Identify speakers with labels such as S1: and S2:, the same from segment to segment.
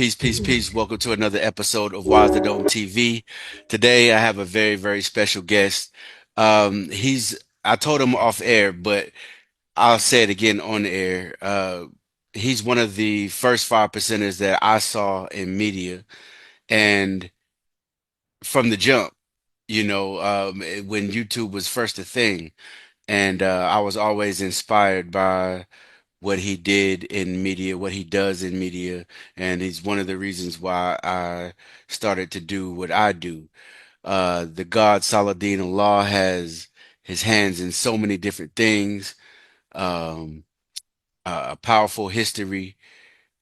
S1: Peace, peace, peace. Welcome to another episode of Wise the Dome TV. Today, I have a very, very special guest. I told him off air, but I'll say it again on the air. He's one of the first 5%ers that I saw in media. And from the jump, when YouTube was first a thing. And I was always inspired by what he did in media, what he does in media, and he's one of the reasons why I started to do what I do. The God Saladin Allah has his hands in so many different things, um, a powerful history,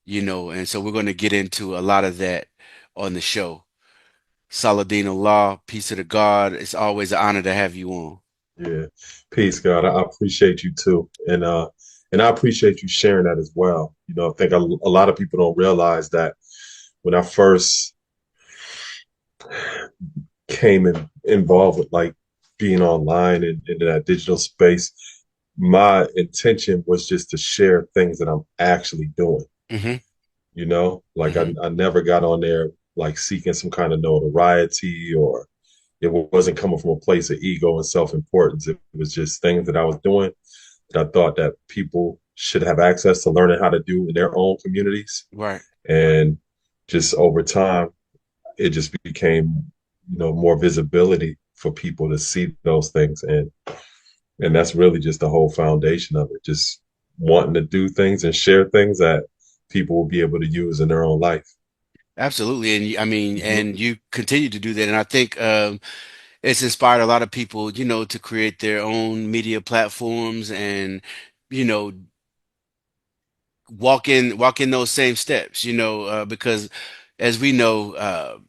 S1: and so we're going to get into a lot of that on the show. Saladin Allah, peace of the God. It's always an honor to have you on.
S2: Yeah. Peace, God. I appreciate you too. And I appreciate you sharing that as well. I think a lot of people don't realize that when I first involved with like being online and in that digital space, my intention was just to share things that I'm actually doing.
S1: Hmm.
S2: Like
S1: Hmm.
S2: I never got on there like seeking some kind of notoriety, or it wasn't coming from a place of ego and self-importance. It was just things that I was doing that I thought that people should have access to learning how to do in their own communities.
S1: Right.
S2: And just over time, it just became, more visibility for people to see those things. And that's really just the whole foundation of it. Just wanting to do things and share things that people will be able to use in their own life.
S1: Absolutely. And I mean,
S2: Hmm.
S1: and you continue to do that. And I think it's inspired a lot of people, to create their own media platforms and, you know, walk in those same steps, because as we know,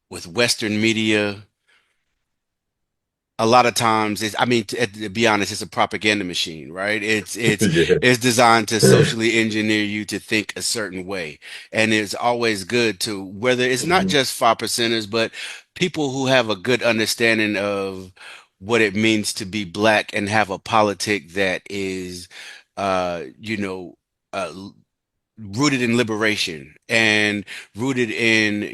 S1: with Western media, a lot of times I mean, to be honest, it's a propaganda machine, right? It's it's
S2: Yeah.
S1: it's designed to socially engineer you to think a certain way. And it's always good to, whether it's not
S2: Hmm.
S1: just 5%ers, but people who have a good understanding of what it means to be black and have a politic that is uh, you know, uh rooted in liberation and rooted in,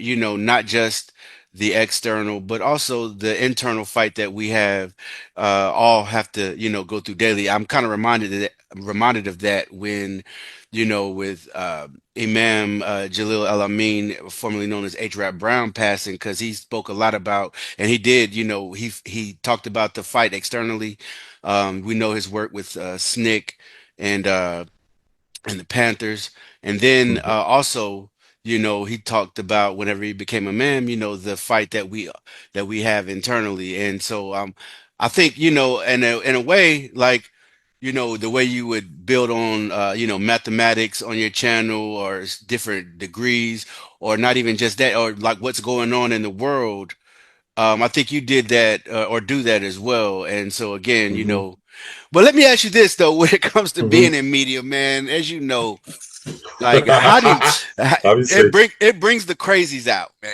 S1: not just the external, but also the internal fight that we have, all have to, go through daily. I'm kind of reminded of that when, with Imam Jalil Al-Amin, formerly known as H. Rap Brown, passing, because he spoke a lot about, and he did, he talked about the fight externally. We know his work with SNCC and and the Panthers. And then
S2: Hmm.
S1: also, he talked about whenever he became a man, the fight that we have internally. And so I think, in a way, like, the way you would build on mathematics on your channel or different degrees, or not even just that, or like what's going on in the world. I think you did that, or do that as well. And so again,
S2: Hmm.
S1: but let me ask you this though, when it comes to
S2: Hmm.
S1: being in media, man, as you know, like how do you,
S2: Obviously,
S1: it brings the crazies out, man.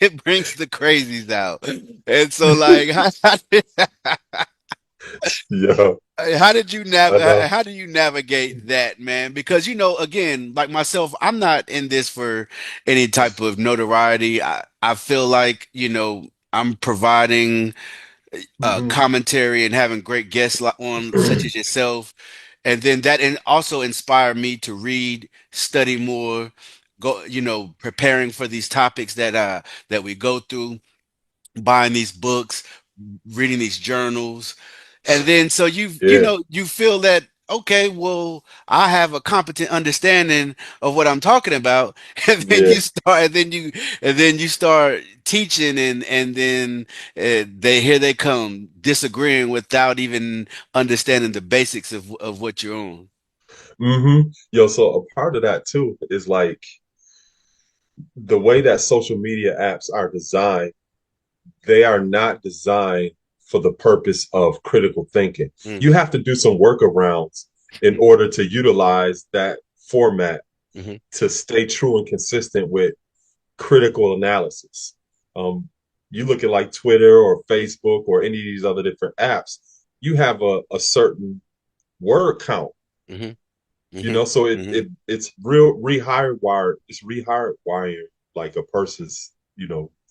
S1: It brings the crazies out. And so like
S2: yeah, I know.
S1: how do you navigate that, man? Because again, like myself, I'm not in this for any type of notoriety. I feel like, I'm providing
S2: Hmm.
S1: commentary and having great guests on, such as yourself. And then also inspired me to read, study more, go, preparing for these topics that we go through, buying these books, reading these journals. And then so
S2: Yeah,
S1: you feel that, okay, well, I have a competent understanding of what I'm talking about. And then
S2: yeah.
S1: you start teaching, and then they come disagreeing without even understanding the basics of what you're on.
S2: Yo, so a part of that too is like the way that social media apps are designed, they are not designed for the purpose of critical thinking.
S1: Mm,
S2: You have to do some workarounds in order to utilize that format
S1: mhm.
S2: to stay true and consistent with critical analysis. Um, you look at like Twitter or Facebook or any of these other different apps, you have a certain word count
S1: Mhm.
S2: You know, so it's real rehirewired. It's rehirewiring like a person's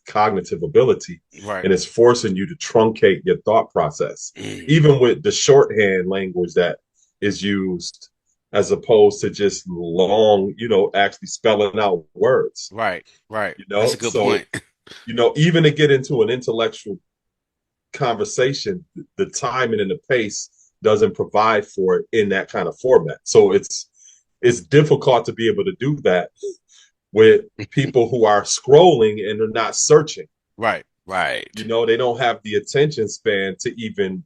S2: cognitive ability,
S1: Right.
S2: and it's forcing you to truncate your thought process, even with the shorthand language that is used, as opposed to just long, actually spelling out words.
S1: Right. Right. That's a good
S2: So
S1: point.
S2: even to get into an intellectual conversation, the timing and the pace doesn't provide for it in that kind of format. So it's difficult to be able to do that with people who are scrolling and they're not searching.
S1: Right. Right.
S2: They don't have the attention span to even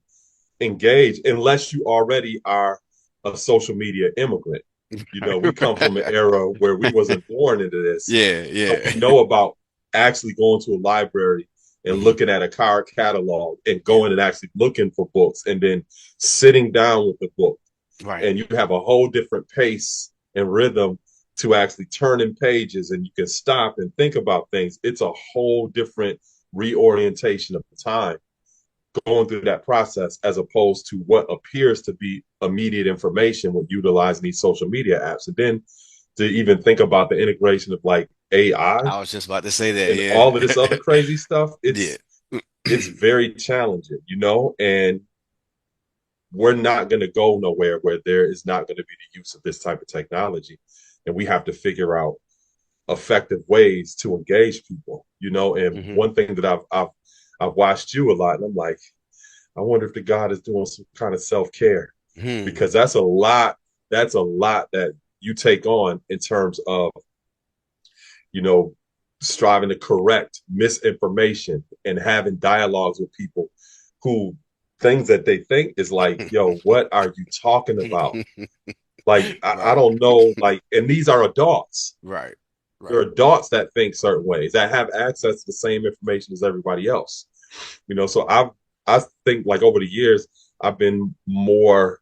S2: engage unless you already are a social media immigrant. We come from an era where we wasn't born into this,
S1: Yeah.
S2: so
S1: Yeah.
S2: we know about actually going to a library and
S1: Mhm.
S2: looking at a card catalog and going and actually looking for books and then sitting down with the book,
S1: Right.
S2: and you have a whole different pace and rhythm to actually turn in pages, and you can stop and think about things. It's a whole different reorientation of time going through that process, as opposed to what appears to be immediate information with utilizing these social media apps. And then to even think about the integration of like AI
S1: I was just about to say that.
S2: and all of this other
S1: Yeah.
S2: crazy stuff,
S1: Yeah.
S2: it's very challenging, and we're not going to go nowhere where there is not going to be the use of this type of technology, and we have to figure out effective ways to engage people. And
S1: hmm
S2: one thing that I've watched you a lot, and I'm like, I wonder if the God is doing some kind of self-care,
S1: hmm
S2: because that's a lot that you take on in terms of you know striving to correct misinformation and having dialogues with people who things that they think is like, yo, what are you talking about? Like, I
S1: Right.
S2: don't know, like, and these are adults.
S1: Right.
S2: They're
S1: Right.
S2: adults that think certain ways, that have access to the same information as everybody else. So I think, like, over the years I've been more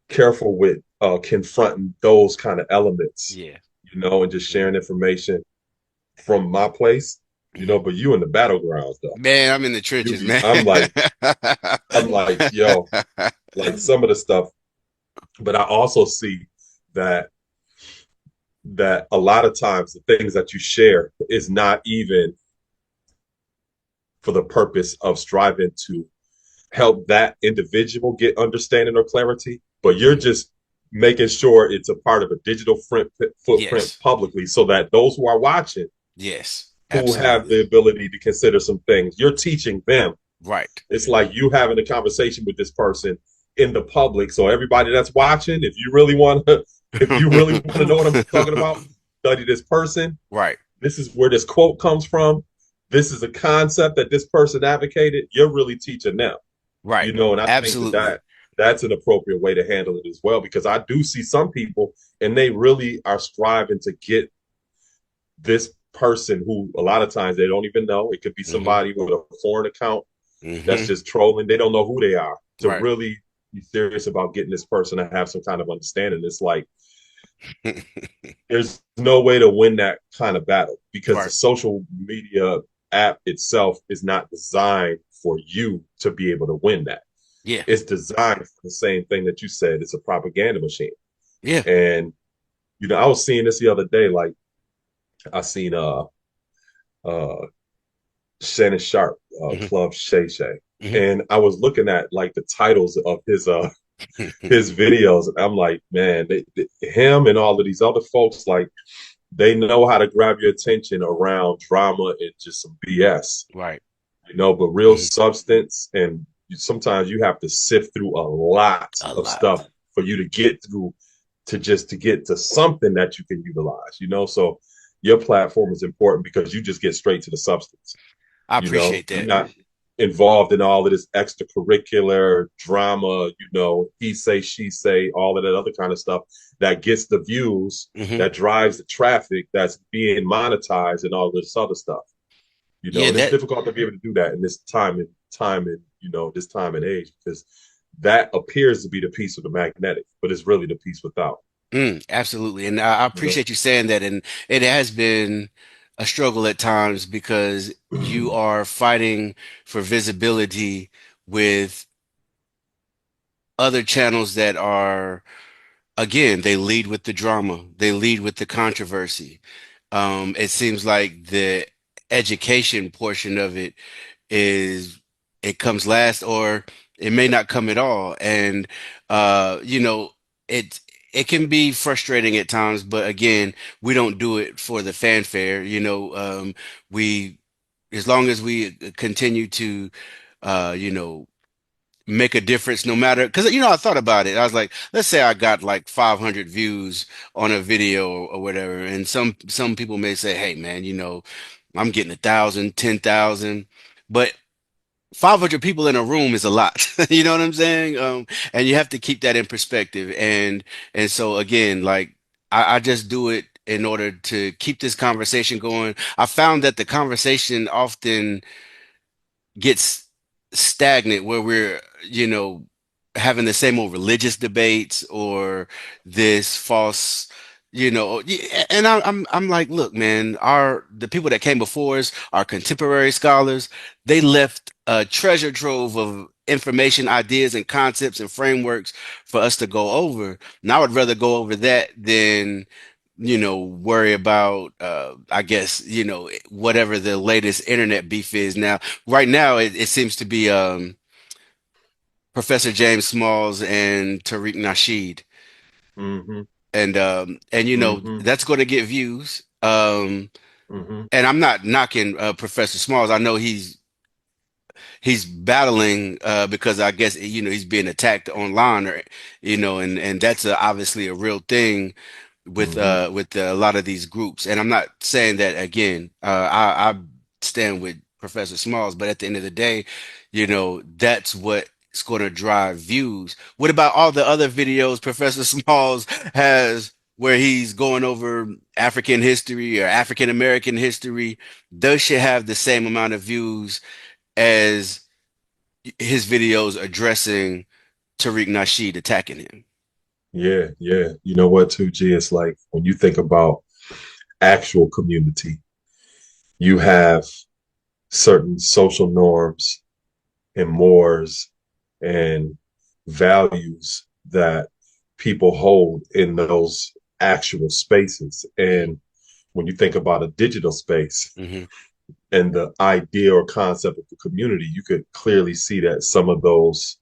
S2: careful with confronting those kind of elements,
S1: Yeah.
S2: and just
S1: hmm
S2: sharing information from my place.
S1: hmm
S2: But you in the battlegrounds though.
S1: Man, I'm in the
S2: You
S1: trenches,
S2: be
S1: man.
S2: I'm like, yo, like some of the stuff, but I also see that a lot of times the things that you share is not even for the purpose of striving to help that individual get understanding or clarity, but you're
S1: Mhm.
S2: just making sure it's a part of a digital footprint
S1: Yes.
S2: publicly, so that those who are watching,
S1: Yes.
S2: who have
S1: Absolutely.
S2: the ability to consider some things, you're teaching them.
S1: Right.
S2: It's like you having a conversation with this person in the public. So everybody that's watching, if you really want to, if you really want to know what I'm talking about, study this person.
S1: Right.
S2: This is where this quote comes from. This is a concept that this person advocated. You're really teaching them.
S1: Right.
S2: And I think that,
S1: Absolutely.
S2: that's an appropriate way to handle it as well, because I do see some people and they really are striving to get this person, who a lot of times they don't even know. It could be
S1: hmm
S2: somebody with a foreign account that's
S1: hmm
S2: just trolling. They don't know who they are, to
S1: Right.
S2: really be serious about getting this person to have some kind of understanding. It's like there's no way to win that kind of battle, because the
S1: Right.
S2: social media app itself is not designed for you to be able to win that.
S1: Yeah.
S2: It's designed for the same thing that you said. It's a propaganda machine.
S1: Yeah.
S2: And I was seeing this the other day. Like, I seen uh Shannon Sharp,
S1: hmm
S2: Club Shay Shay.
S1: hmm
S2: And I was looking at like the titles of his videos, and I'm like, man, him and all of these other folks, like, they know how to grab your attention around drama and just some BS,
S1: Right.
S2: but real
S1: hmm
S2: substance. And sometimes you have to sift through a lot
S1: A
S2: of
S1: lot.
S2: stuff for you to get through, to get to something that you can utilize. So your platform is important because you just get straight to the substance.
S1: I appreciate
S2: You're
S1: that.
S2: not involved in all of this extracurricular drama, he say, she say, all of that other kind of stuff that gets the views,
S1: hmm
S2: that drives the traffic, that's being monetized, and all this other stuff.
S1: Yeah,
S2: And it's
S1: that
S2: difficult to be able to do that in this this time and age, because that appears to be the piece of the magnetic, but it's really the piece without.
S1: absolutely. And I
S2: You know.
S1: appreciate you saying that. And it has been a struggle at times because you are fighting for visibility with other channels that are again, they lead with the drama. They lead with the controversy. It seems like the education portion of it is it comes last, or it may not come at all. And you know, it it can be frustrating at times, but again, we don't do it for the fanfare. We as long as we continue to you know, make a difference no matter, because I thought about it. I was like, let's say I got like 500 views on a video or whatever, and some people may say, hey man, I'm getting 1,000, 10,000, but 500 people in a room is a lot. You know what I'm saying? And you have to keep that in perspective. And so again, like I just do it in order to keep this conversation going. I found that the conversation often gets stagnant where we're, having the same old religious debates or this false, and I'm like, look, man, the people that came before us, our contemporary scholars, they left a treasure trove of information, ideas, and concepts and frameworks for us to go over. And I would rather go over that than worry about I guess, whatever the latest internet beef is now. Right now it seems to be Professor James Smalls and Tariq Nasheed.
S2: Mm-hmm.
S1: And
S2: Mm-hmm.
S1: that's going to get views.
S2: Mm-hmm.
S1: And I'm not knocking Professor Smalls. I know he's battling because I guess he's being attacked online, or and that's obviously a real thing
S2: Mm-hmm.
S1: with a lot of these groups. And I'm not saying that again. I stand with Professor Smalls, but at the end of the day, that's what's going to drive views. What about all the other videos Professor Smalls has where he's going over African history or African American history? Those should have the same amount of views as his videos addressing Tariq Nasheed attacking him.
S2: Yeah, yeah. You know what, too, G? It's like when you think about actual community, you have certain social norms and mores and values that people hold in those actual spaces. And when you think about a digital space
S1: Hmm.
S2: and the idea or concept of the community, you could clearly see that some of those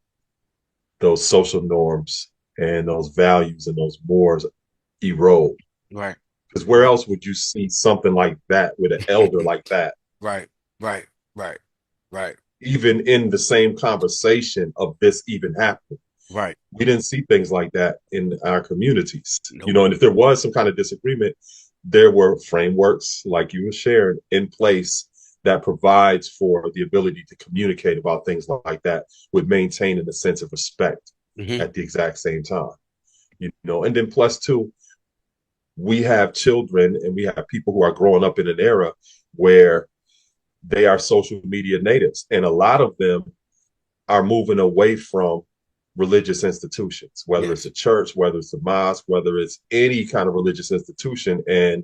S2: social norms and those values and those mores erode.
S1: Right.
S2: Because where
S1: Right.
S2: else would you see something like that with an elder like that,
S1: Right. Right. Right. Right.
S2: even in the same conversation of this even happening?
S1: Right.
S2: We didn't see things like that in our communities,
S1: Nope.
S2: and if there was some kind of disagreement, there were frameworks like you were sharing in place that provides for the ability to communicate about things like that with maintaining a sense of respect
S1: Hmm.
S2: at the exact same time. And then plus two, we have children and we have people who are growing up in an era where they are social media natives, and a lot of them are moving away from religious institutions, whether it's
S1: Yes.
S2: a church, whether it's a mosque, whether it's any kind of religious institution. And,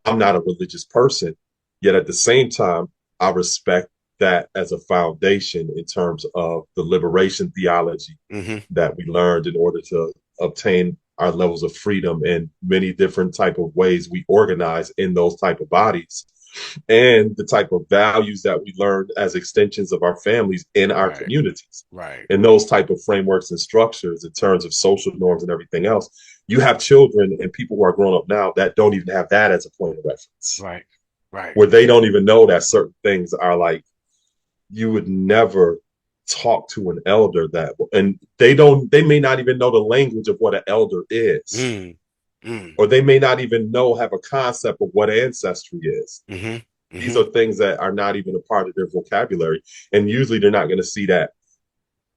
S2: I'm not a religious person, yet at the same time, I respect that as a foundation in terms of the liberation theology
S1: Hmm.
S2: that we learned in order to obtain our levels of freedom and many different type of ways we organize in those type of bodies, and the type of values that we learned as extensions of our families in our
S1: Right.
S2: communities,
S1: Right.
S2: and those type of frameworks and structures in terms of social norms and everything else. You have children and people who are growing up now that don't even have that as a point of reference,
S1: Right. Right.
S2: where they don't even know that certain things are like, you would never talk to an elder that, and they may not even know the language of what an elder is,
S1: Mm. Mm.
S2: or they may not even have a concept of what ancestry is.
S1: Hmm.
S2: These
S1: Hmm.
S2: are things that are not even a part of their vocabulary. And usually they're not going to see that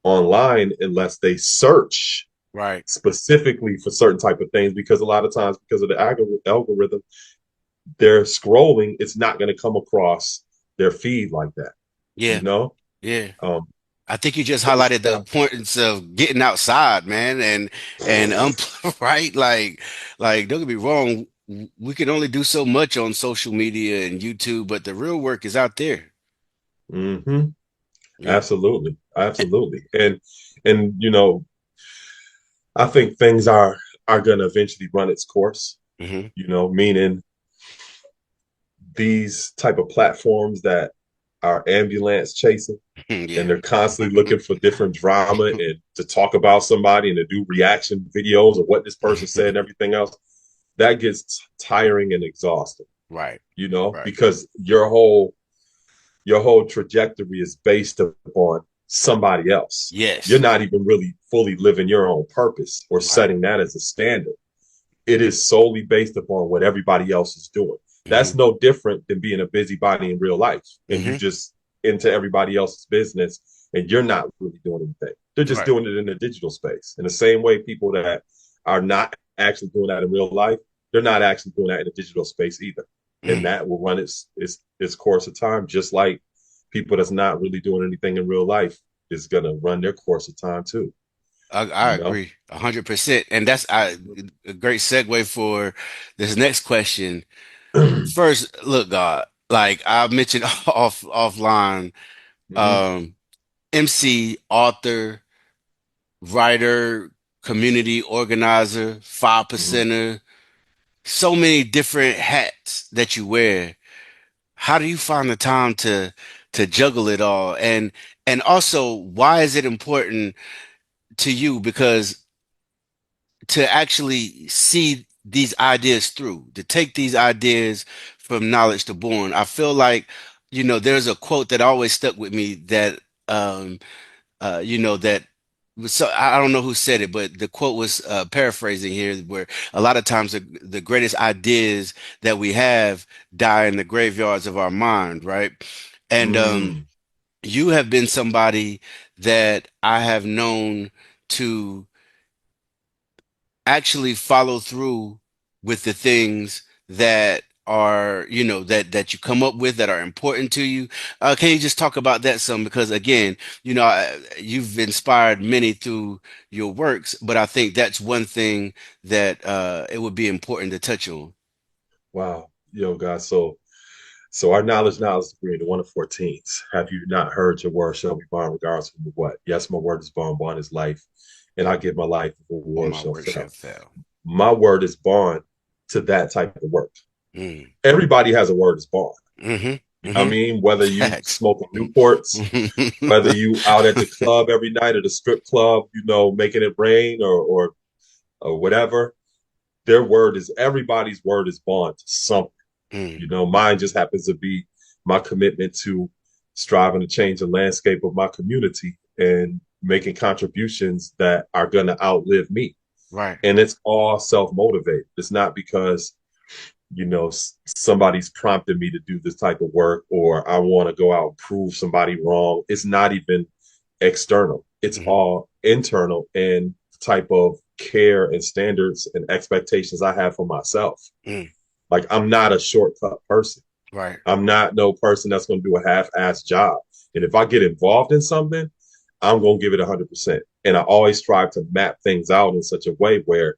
S2: online unless they search
S1: Right.
S2: specifically for certain type of things, because a lot of times, because of the algorithm, they're scrolling, it's not going to come across their feed like that, you
S1: Yeah.
S2: know?
S1: Yeah.
S2: Um,
S1: I think you just
S2: so
S1: highlighted the
S2: yeah.
S1: importance of getting outside, man, and right, like don't get me wrong, we can only do so much on social media and YouTube, but the real work is out there.
S2: Mm-hmm.
S1: Yeah.
S2: Absolutely. Absolutely. And I think things are going to eventually run its course.
S1: Hmm.
S2: Meaning these type of platforms that are ambulance chasing,
S1: Yeah.
S2: and they're constantly looking for different drama and to talk about somebody and to do reaction videos of what this person said and everything else. That gets tiring and exhausting,
S1: Right. Right.
S2: because your whole trajectory is based upon somebody else. You're
S1: Yes.
S2: not even really fully living your own purpose or
S1: Right.
S2: setting that as a standard. It is solely based upon what everybody else is doing.
S1: Hmm.
S2: That's no different than being a busybody in real life and you
S1: Hmm.
S2: just into everybody else's business and you're not really doing anything. They're just
S1: Right.
S2: doing it in the digital space. In the same way, people that are not actually doing that in real life, they're not actually doing that in the digital space either. And
S1: Mm.
S2: that will run its course of time, just like people that's not really doing anything in real life is gonna run their course of time too.
S1: I
S2: You know.
S1: agree 100%. And that's a great segue for this next question.
S2: Hmm.
S1: First, look, God, like I mentioned offline, um, MC, author, writer, community organizer, five
S2: Hmm.
S1: percenter, so many different hats that you wear. How do you find the time to juggle it all? And also, why is it important to you? Because to actually see these ideas through, to take these ideas from knowledge to born. I feel like, there's a quote that always stuck with me that, that so I don't know who said it, but the quote was paraphrasing here, where a lot of times the greatest ideas that we have die in the graveyards of our mind, right? And
S2: Mm.
S1: you have been somebody that I have known to actually follow through with the things that are, that you come up with that are important to you. Can you just talk about that some? Because again, you've inspired many through your works, but I think that's one thing that it would be important to touch on.
S2: Wow. Yo, guys. So our knowledge degree, the one of 14s. Have you not heard your word shall be bond regardless of what? Yes, my word is bond is life, and I give my life before
S1: On
S2: word
S1: my
S2: shall
S1: work shall
S2: fail.
S1: fail.
S2: My word is bond to that type of work.
S1: Mm.
S2: Everybody has a word is bond.
S1: Mm-hmm.
S2: You know what I
S1: Mm-hmm.
S2: mean? Whether you
S1: Facts.
S2: smoking Newports, whether you out at the club every night or the strip club, making it rain or whatever, everybody's word is bond to something.
S1: Mm.
S2: Mine just happens to be my commitment to striving to change the landscape of my community and making contributions that are going to outlive me.
S1: Right.
S2: And it's all self motivated. It's not because, somebody's prompted me to do this type of work or I want to go out and prove somebody wrong. It's not even external, it's
S1: Mm-hmm.
S2: all internal and type of care and standards and expectations I have for myself.
S1: Mm.
S2: Like, I'm not a shortcut person.
S1: Right.
S2: I'm not no person that's going to do a half-ass job. And if I get involved in something, I'm going to give it 100%. And I always strive to map things out in such a way where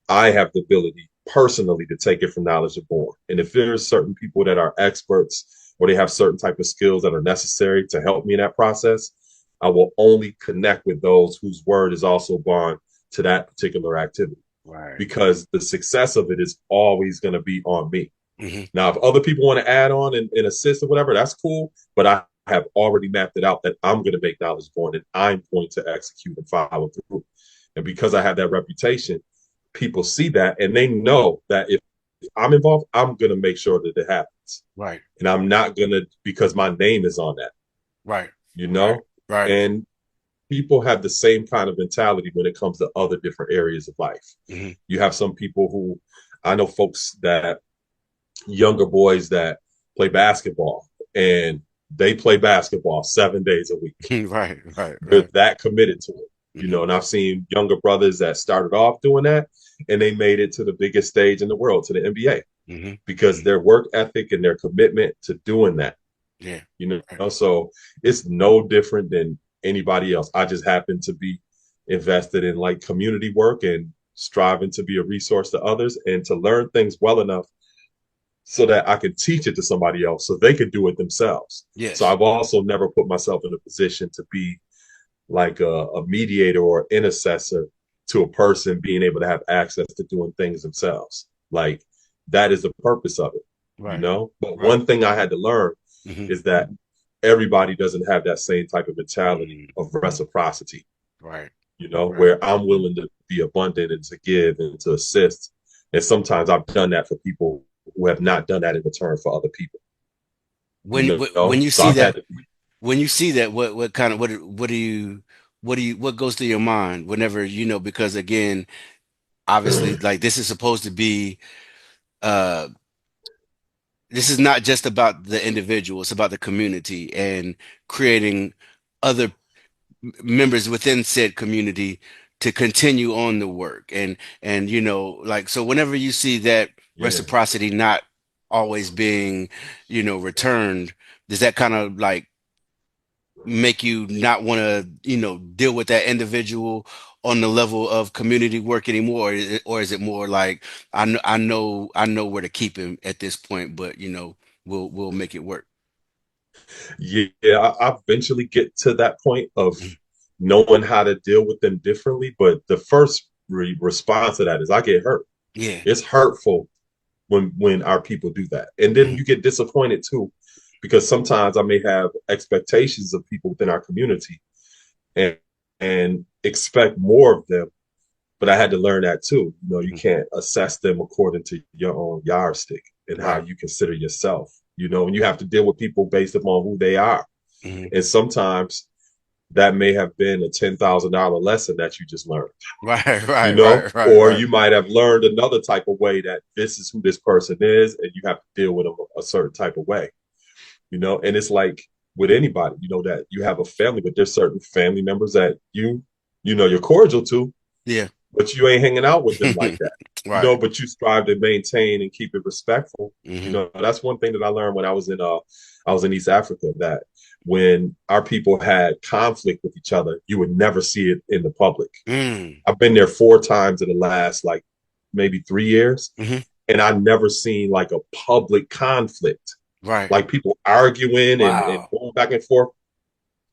S2: I have the ability personally to take it from knowledge to born. And if there's certain people that are experts or they have certain type of skills that are necessary to help me in that process, I will only connect with those whose word is also bond to that particular activity,
S1: Right.
S2: because the success of it is always going to be on me.
S1: Mm-hmm.
S2: Now, if other people want to add on and assist or whatever, that's cool. But I have already mapped it out that I'm going to make knowledge born and I'm going to execute and follow through. And because I have that reputation, people see that and they know that if I'm involved, I'm going to make sure that it happens.
S1: Right.
S2: And I'm not going to, because my name is on that,
S1: Right.
S2: you
S1: Right.
S2: know?
S1: Right.
S2: And people have the same kind of mentality when it comes to other different areas of life.
S1: Mm-hmm.
S2: You have some people who, I know folks that, younger boys that play basketball and they play basketball 7 days a week.
S1: Right. Right.
S2: They're
S1: Right.
S2: that committed to it,
S1: Mm-hmm.
S2: and I've seen younger brothers that started off doing that and they made it to the biggest stage in the world, to the NBA,
S1: Mm-hmm.
S2: because
S1: Mm-hmm.
S2: their work ethic and their commitment to doing that,
S1: Yeah. Right.
S2: so it's no different than anybody else. I just happen to be invested in like community work and striving to be a resource to others and to learn things well enough so that I could teach it to somebody else so they could do it themselves. So
S1: Yes.
S2: I've also never put myself in a position to be like a mediator or intercessor to a person being able to have access to doing things themselves. Like that is the purpose of it, you
S1: Right.
S2: know? But
S1: Right.
S2: one thing I had to learn
S1: Hmm.
S2: is that everybody doesn't have that same type of mentality
S1: Mm.
S2: of reciprocity,
S1: Right.
S2: you know,
S1: Right.
S2: where I'm willing to be abundant and to give and to assist. And sometimes I've done that for people who have not done that in return for other people, you
S1: When
S2: know?
S1: you
S2: So
S1: see
S2: I've had
S1: that,
S2: to be,
S1: when you see that, what kind of what goes through your mind whenever because again, obviously, like this is supposed to be uh this is not just about the individual, it's about the community and creating other members within said community to continue on the work and like so whenever you see that
S2: yeah.
S1: reciprocity not always being returned, does that kind of like make you not want to deal with that individual on the level of community work anymore, or is it more like I know where to keep him at this point, but we'll make it work.
S2: Yeah, I eventually get to that point of
S1: Mhm.
S2: knowing how to deal with them differently. But the first response to that is I get hurt.
S1: Yeah.
S2: It's hurtful when our people do that, and then
S1: Mhm.
S2: you get disappointed too, because sometimes I may have expectations of people within our community and expect more of them. But I had to learn that too. You know, you
S1: Mhm.
S2: can't assess them according to your own yardstick and how
S1: Right.
S2: you consider yourself. You know, and you have to deal with people based upon who they are.
S1: Mhm.
S2: And sometimes that may have been a $10,000 lesson that you just learned,
S1: Right.
S2: you
S1: Right.
S2: know,
S1: Right. Right.
S2: or
S1: Right.
S2: you might have learned another type of way that this is who this person is, and you have to deal with them a certain type of way, you know. And it's like with anybody, you know, that you have a family, but there's certain family members that you know, you're cordial to,
S1: Yeah.
S2: but you ain't hanging out with them like that, you know.
S1: Right.
S2: But you strive to maintain and keep it respectful. You
S1: Hmm.
S2: know, that's one thing that I learned when I was in East Africa, that when our people had conflict with each other, you would never see it in the public.
S1: Mm.
S2: I've been there 4 times in the last like maybe 3 years,
S1: Hmm.
S2: and I never seen like a public conflict,
S1: Right.
S2: like people arguing and
S1: Wow.
S2: going back and forth.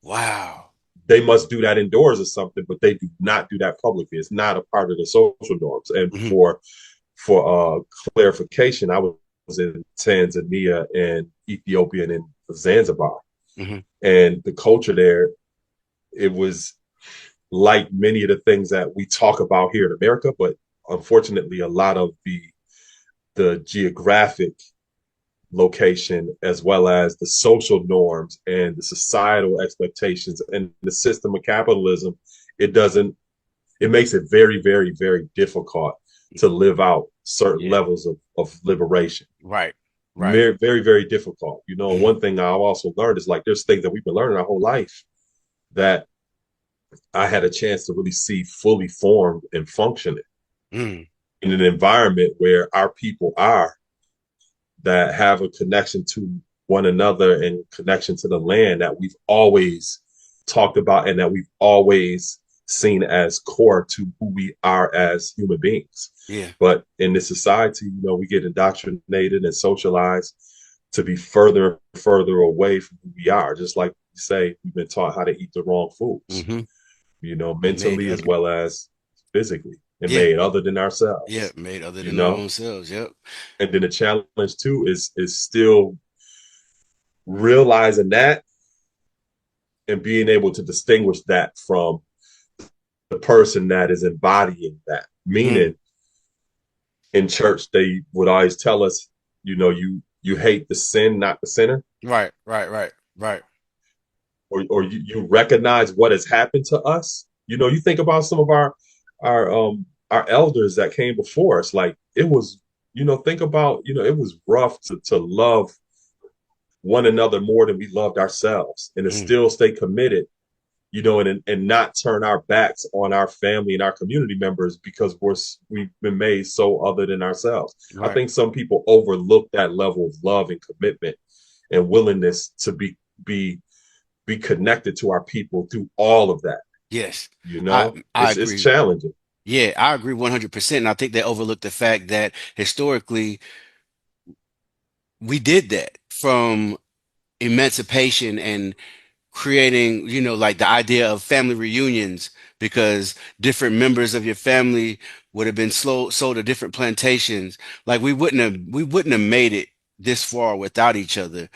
S1: Wow.
S2: They must do that indoors or something, but they do not do that publicly. It's not a part of the social norms. And
S1: Hmm.
S2: for clarification, I was in Tanzania and Ethiopia and in Zanzibar,
S1: Hmm.
S2: and the culture there, it was like many of the things that we talk about here in America, but unfortunately, a lot of the geographic location as well as the social norms and the societal expectations and the system of capitalism, it doesn't it makes it very, very, very difficult to live out certain
S1: Yeah.
S2: levels of liberation.
S1: Right. Right.
S2: Very, very, very difficult. You know,
S1: Hmm.
S2: one thing I've also learned is like there's things that we've been learning our whole life that I had a chance to really see fully formed and functioning
S1: Mm.
S2: in an environment where our people are, that have a connection to one another and connection to the land that we've always talked about and that we've always seen as core to who we are as human beings.
S1: Yeah.
S2: But in this society, you know, we get indoctrinated and socialized to be further and further away from who we are. Just like you say, we've been taught how to eat the wrong foods,
S1: Hmm.
S2: you know,
S1: Made
S2: mentally as
S1: other.
S2: well as physically, and
S1: Yeah.
S2: made other than
S1: Yeah.
S2: ourselves,
S1: Made other
S2: you
S1: than our
S2: know.
S1: own selves. Yep.
S2: And then the challenge too is still realizing that and being able to distinguish that from the person that is embodying that.
S1: Mm.
S2: Meaning, in church, they would always tell us, you know, you hate the sin, not the sinner,
S1: Right. Right. Right. Right.
S2: or you recognize what has happened to us. You know, you think about some of our elders that came before us, like it was, you know, think about, you know, it was rough to love one another more than we loved ourselves and to
S1: Mm.
S2: still stay committed, you know, and not turn our backs on our family and our community members because we've been made so other than ourselves. I
S1: Right.
S2: think some people overlook that level of love and commitment and willingness to be be connected to our people through all of that.
S1: Yes.
S2: You
S1: I
S2: know,
S1: I
S2: it's
S1: agree.
S2: challenging.
S1: Yeah, I agree 100%. And I think they overlook the fact that historically we did that from emancipation and creating, like the idea of family reunions because different members of your family would have been sold to different plantations. Like we wouldn't have made it this far without each other.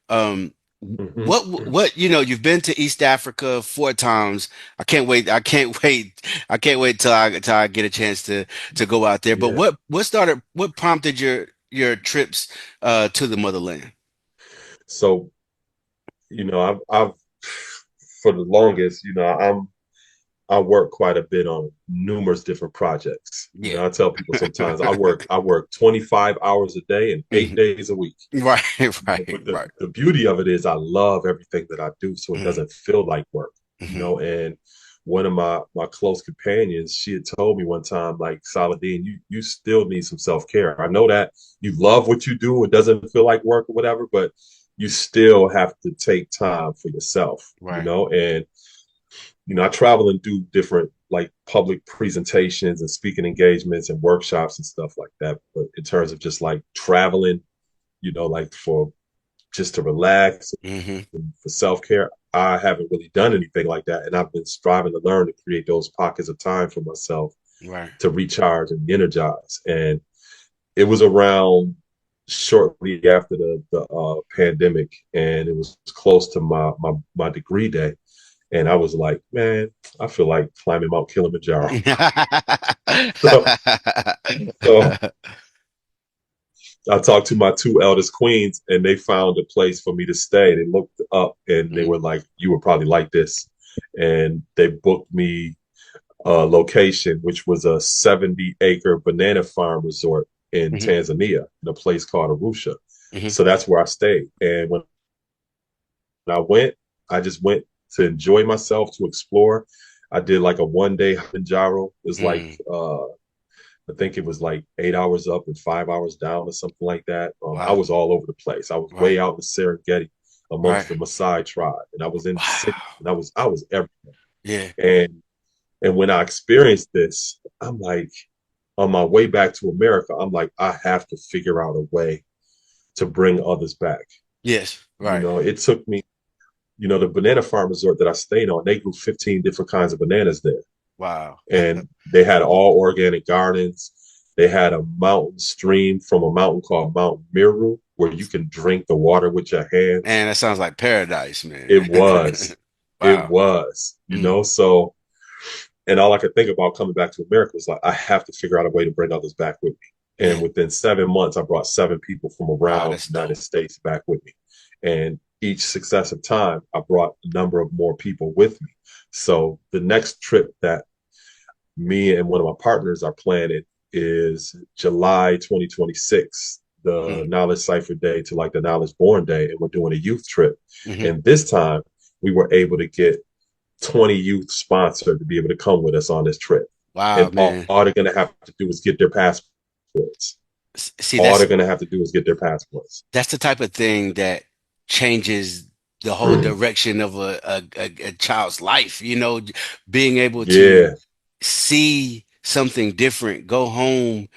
S1: Um,
S2: Hmm.
S1: what you've been to East Africa 4 times. I can't wait. I can't wait. I can't wait till I get a chance to go out there. But
S2: Yeah.
S1: what prompted your trips to the motherland?
S2: So, I've for the longest, I work quite a bit on numerous different projects.
S1: Yeah.
S2: I tell people sometimes I work 25 hours a day and eight
S1: Mhm.
S2: days a week.
S1: Right, right,
S2: But the,
S1: right.
S2: the beauty of it is I love everything that I do, so it
S1: Hmm.
S2: doesn't feel like work,
S1: Hmm.
S2: and one of my close companions, she had told me one time, like, Saladin, you still need some self-care. I know that you love what you do, it doesn't feel like work or whatever, but you still have to take time for yourself,
S1: Right.
S2: and I travel and do different like public presentations and speaking engagements and workshops and stuff like that. But in terms of just like traveling, like for just to relax
S1: Hmm.
S2: and for self care, I haven't really done anything like that. And I've been striving to learn to create those pockets of time for myself
S1: Right.
S2: to recharge and energize. And it was around shortly after the pandemic, and it was close to my degree day. And I was like, man, I feel like climbing Mount Kilimanjaro. so, so I talked to my two eldest queens, and they found a place for me to stay. They looked up and they
S1: Hmm.
S2: were like, you would probably like this. And they booked me a location, which was a 70-acre banana farm resort in
S1: Hmm.
S2: Tanzania, in a place called Arusha.
S1: Hmm.
S2: So that's where I stayed. And when I went, I just went to enjoy myself, to explore. I did like a 1 day Kilimanjaro. It was like
S1: Mm.
S2: I think it was like 8 hours up and 5 hours down or something like that. I
S1: Wow.
S2: was all over the place. I was
S1: Right.
S2: way out in the Serengeti
S1: Right.
S2: amongst the Maasai tribe, and I was in the city,
S1: Wow.
S2: and I was everywhere.
S1: Yeah.
S2: And when I experienced this, I'm like, on my way back to America, I'm like, I have to figure out a way to bring others back.
S1: Yes. Right.
S2: It took me, the banana farm resort that I stayed on, they grew 15 different kinds of bananas there.
S1: Wow.
S2: And they had all organic gardens. They had a mountain stream from a mountain called Mount Meru, where you can drink the water with your hands.
S1: Man, that sounds like paradise, man.
S2: It was, it
S1: Wow.
S2: was,
S1: Mm.
S2: so, and all I could think about coming back to America was like, I have to figure out a way to bring others back with me.
S1: Yeah.
S2: And within 7 months, I brought 7 people from
S1: Wow,
S2: around
S1: that's
S2: the United
S1: dope.
S2: States back with me. And each successive time, I brought a number of more people with me. So the next trip that me and one of my partners are planning is July 2026, the
S1: Mm.
S2: Knowledge Cipher Day to like the Knowledge Born Day, and we're doing a youth trip.
S1: Hmm.
S2: And this time, we were able to get 20 youth sponsored to be able to come with us on this trip.
S1: Wow,
S2: And
S1: man.
S2: all they're going to have to do is get their passports.
S1: See,
S2: All they're going to have to do is get their passports.
S1: that's the type of thing that changes the whole direction of a child's life. Being able to
S2: Yeah,
S1: see something different, go home,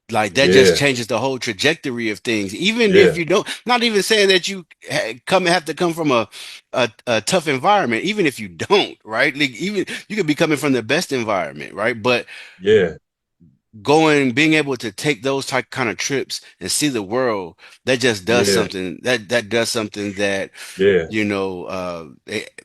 S1: like that just
S2: yeah,
S1: changes the whole trajectory of things. Even if
S2: yeah,
S1: you don't, not even saying that you have to come from a tough environment, even if you don't, right? Like even you could be coming from the best environment, right? But
S2: yeah,
S1: being able to take those type kind of trips and see the world, that just does
S2: yeah,
S1: something. That does something that,
S2: yeah,
S1: you know, uh, it,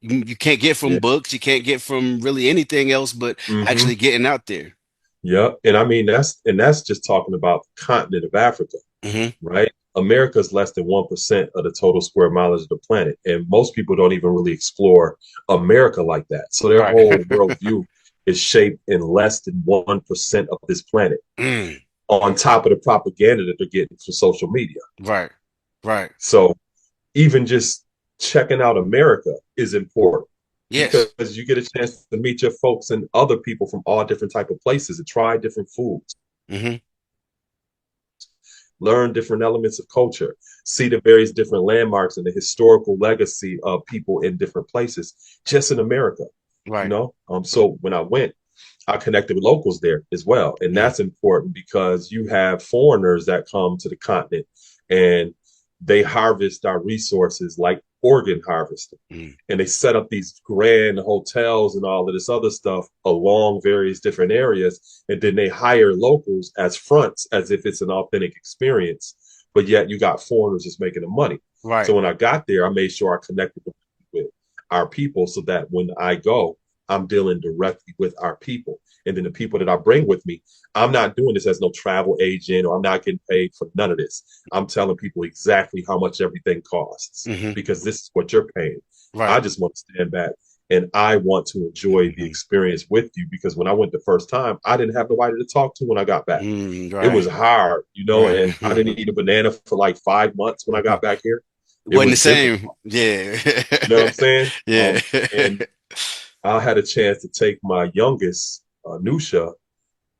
S1: you can't get from
S2: yeah.
S1: books, you can't get from really anything else, but
S2: Mm-hmm.
S1: actually getting out there.
S2: Yeah. And I mean, that's just talking about the continent of Africa,
S1: Hmm.
S2: right? America is less than 1% of the total square mileage of the planet. And most people don't even really explore America like that. So their
S1: Right.
S2: whole worldview is shaped in less than 1% of this planet,
S1: Mm.
S2: on top of the propaganda that they're getting from social media.
S1: Right. Right.
S2: So even just checking out America is important,
S1: Yes.
S2: because you get a chance to meet your folks and other people from all different type of places and try different foods,
S1: Hmm.
S2: learn different elements of culture, see the various different landmarks and the historical legacy of people in different places, just in America.
S1: Right.
S2: So when I went, I connected with locals there as well, and
S1: Mm.
S2: that's important because you have foreigners that come to the continent, and they harvest our resources like organ harvesting.
S1: Mm.
S2: And they set up these grand hotels and all of this other stuff along various different areas. And then they hire locals as fronts as if it's an authentic experience. But yet you got foreigners just making the money.
S1: Right.
S2: So when I got there, I made sure I connected with our people so that when I go, I'm dealing directly with our people. And then the people that I bring with me, I'm not doing this as no travel agent or I'm not getting paid for none of this. I'm telling people exactly how much everything costs
S1: Hmm.
S2: because this is what you're paying. I
S1: Right.
S2: just want to stand back and I want to enjoy the
S1: Hmm.
S2: experience with you because when I went the first time, I didn't have nobody to talk to when I got back.
S1: Mm,
S2: It was
S1: right.
S2: hard,
S1: Right.
S2: and I didn't eat a banana for like 5 months when I got back here. It
S1: Wasn't the
S2: was
S1: same.
S2: difficult.
S1: Yeah.
S2: You know what I'm saying?
S1: Yeah.
S2: And I had a chance to take my youngest, Nusha,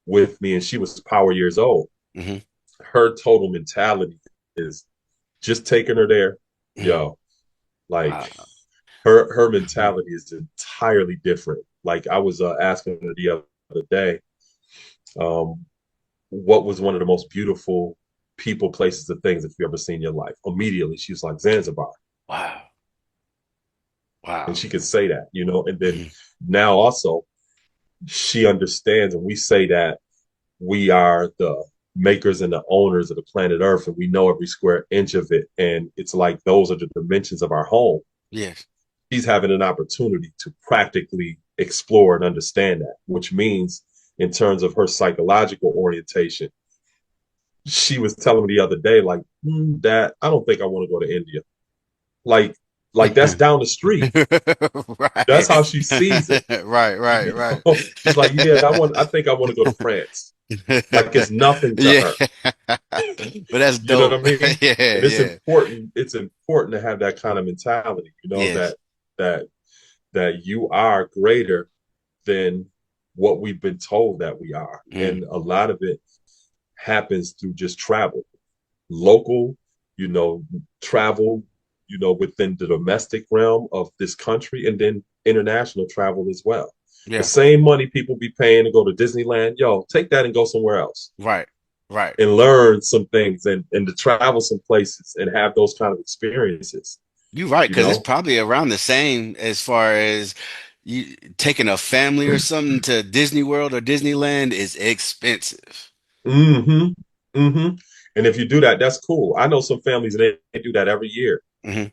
S2: with me, and she was power years old.
S1: Hmm.
S2: Her total mentality is just taking her there, yo. Like
S1: Wow.
S2: her mentality is entirely different. Like I was asking her the other day, um, what was one of the most beautiful people, places, and things that you ever seen in your life? Immediately, she was like Zanzibar,
S1: Wow.
S2: and
S1: Wow.
S2: she could say that, And then
S1: Hmm.
S2: now also she understands, and we say that we are the makers and the owners of the planet Earth, and we know every square inch of it. And it's like those are the dimensions of our home.
S1: Yes.
S2: She's having an opportunity to practically explore and understand that, which means in terms of her psychological orientation, she was telling me the other day, like, Dad, I don't think I want to go to India. Like, like that's down the street. That's
S1: Right.
S2: how she sees it.
S1: Right, right, right.
S2: She's like, yeah, I think I want to go to France. Like it's nothing to
S1: Yeah.
S2: her.
S1: But that's
S2: You know what
S1: dope.
S2: I mean?
S1: Yeah,
S2: And it's
S1: yeah.
S2: important. It's important to have that kind of mentality.
S1: Yes.
S2: That that you are greater than what we've been told that we are,
S1: Mm.
S2: and a lot of it happens through just travel, local, you know, travel, within the domestic realm of this country, and then international travel as well. The
S1: Yeah.
S2: same money people be paying to go to Disneyland, yo, take that and go somewhere else
S1: Right. Right.
S2: and learn some things and to travel some places and have those kind of experiences,
S1: You're right,
S2: you
S1: because it's
S2: know?
S1: probably around the same as far as you taking a family or something to Disney World or Disneyland is expensive.
S2: Mm-hmm. Mm-hmm. And if you do that, that's cool. I know some families they do that every year.
S1: Hmm.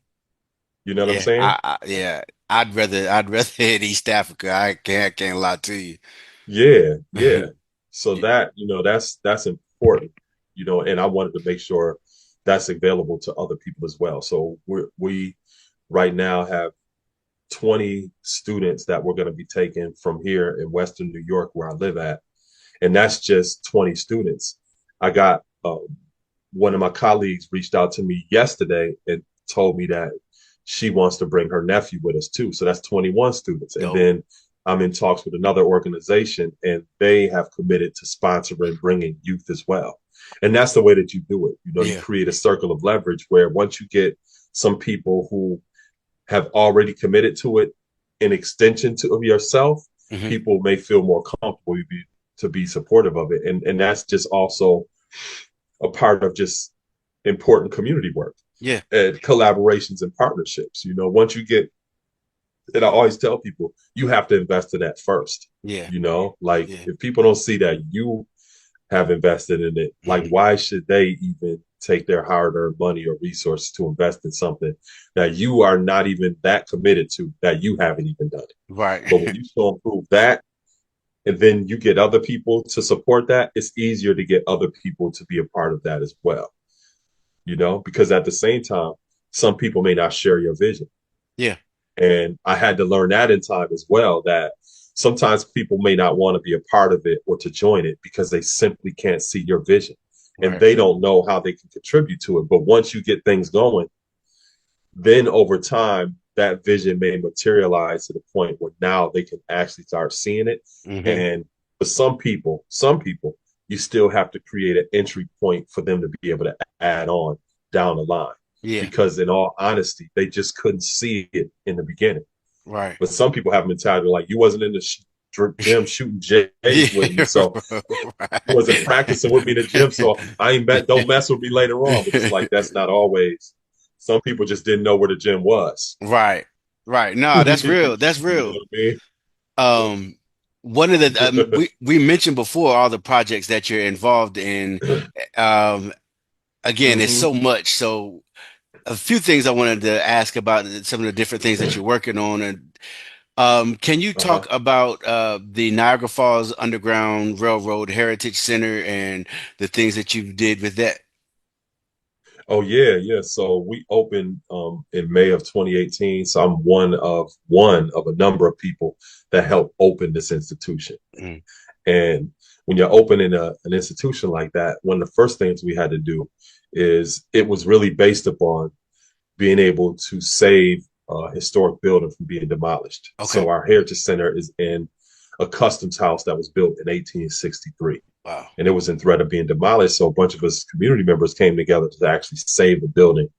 S2: You know what I'm
S1: Yeah,
S2: saying?
S1: yeah. I'd rather hit East Africa. I can't lie to you.
S2: Yeah, yeah. So that, that's important, and I wanted to make sure that's available to other people as well. So we right now have 20 students that we're going to be taking from here in Western New York, where I live at, and that's just 20 students. I got one of my colleagues reached out to me yesterday and told me that she wants to bring her nephew with us too. So that's 21 students. And
S1: Dope.
S2: then I'm in talks with another organization and they have committed to sponsoring bringing youth as well. And that's the way that you do it. You
S1: Yeah.
S2: create a circle of leverage where once you get some people who have already committed to it, in extension of yourself,
S1: Hmm.
S2: people may feel more comfortable to be supportive of it. And that's just also a part of just important community work
S1: Yeah.
S2: and collaborations and partnerships. Once you get, and I always tell people, you have to invest in that first.
S1: Yeah.
S2: Like
S1: Yeah.
S2: if people don't see that you have invested in it, like
S1: Hmm.
S2: why should they even take their hard-earned money or resources to invest in something that you are not even that committed to, that you haven't even done it?
S1: Right.
S2: But when you show and prove that, and then you get other people to support that, it's easier to get other people to be a part of that as well. Because at the same time, some people may not share your vision.
S1: Yeah.
S2: And I had to learn that in time as well, that sometimes people may not want to be a part of it or to join it because they simply can't see your vision and
S1: Right.
S2: they don't know how they can contribute to it. But once you get things going, then over time, that vision may materialize to the point where now they can actually start seeing it.
S1: Hmm.
S2: And for some people, you still have to create an entry point for them to be able to add on down the line.
S1: Yeah.
S2: Because in all honesty, they just couldn't see it in the beginning.
S1: Right.
S2: But some people have a mentality like you wasn't in the gym shooting J's with me,
S1: Yeah.
S2: so you wasn't
S1: Right.
S2: practicing with me in the gym, so I ain't bet don't mess with me later on. But it's like that's not always. some people just didn't know where the gym was.
S1: Right. Right. No, that's
S2: You
S1: real. That's
S2: know
S1: real.
S2: what I
S1: Um, one of the
S2: mean?
S1: we mentioned before all the projects that you're involved in. Um, again, it's
S2: Hmm.
S1: so much. So a few things I wanted to ask about some of the different things that you're working on. And can you
S2: Uh-huh.
S1: talk about the Niagara Falls Underground Railroad Heritage Center and the things that you did with that?
S2: Oh yeah, yeah. So we opened in May of 2018. So I'm one of a number of people that helped open this institution.
S1: Mm.
S2: And when you're opening an institution like that, one of the first things we had to do is it was really based upon being able to save a historic building from being demolished.
S1: Okay.
S2: So our Heritage Center is in a customs house that was built in 1863.
S1: Wow.
S2: And it was in threat of being demolished. So a bunch of us community members came together to actually save the building,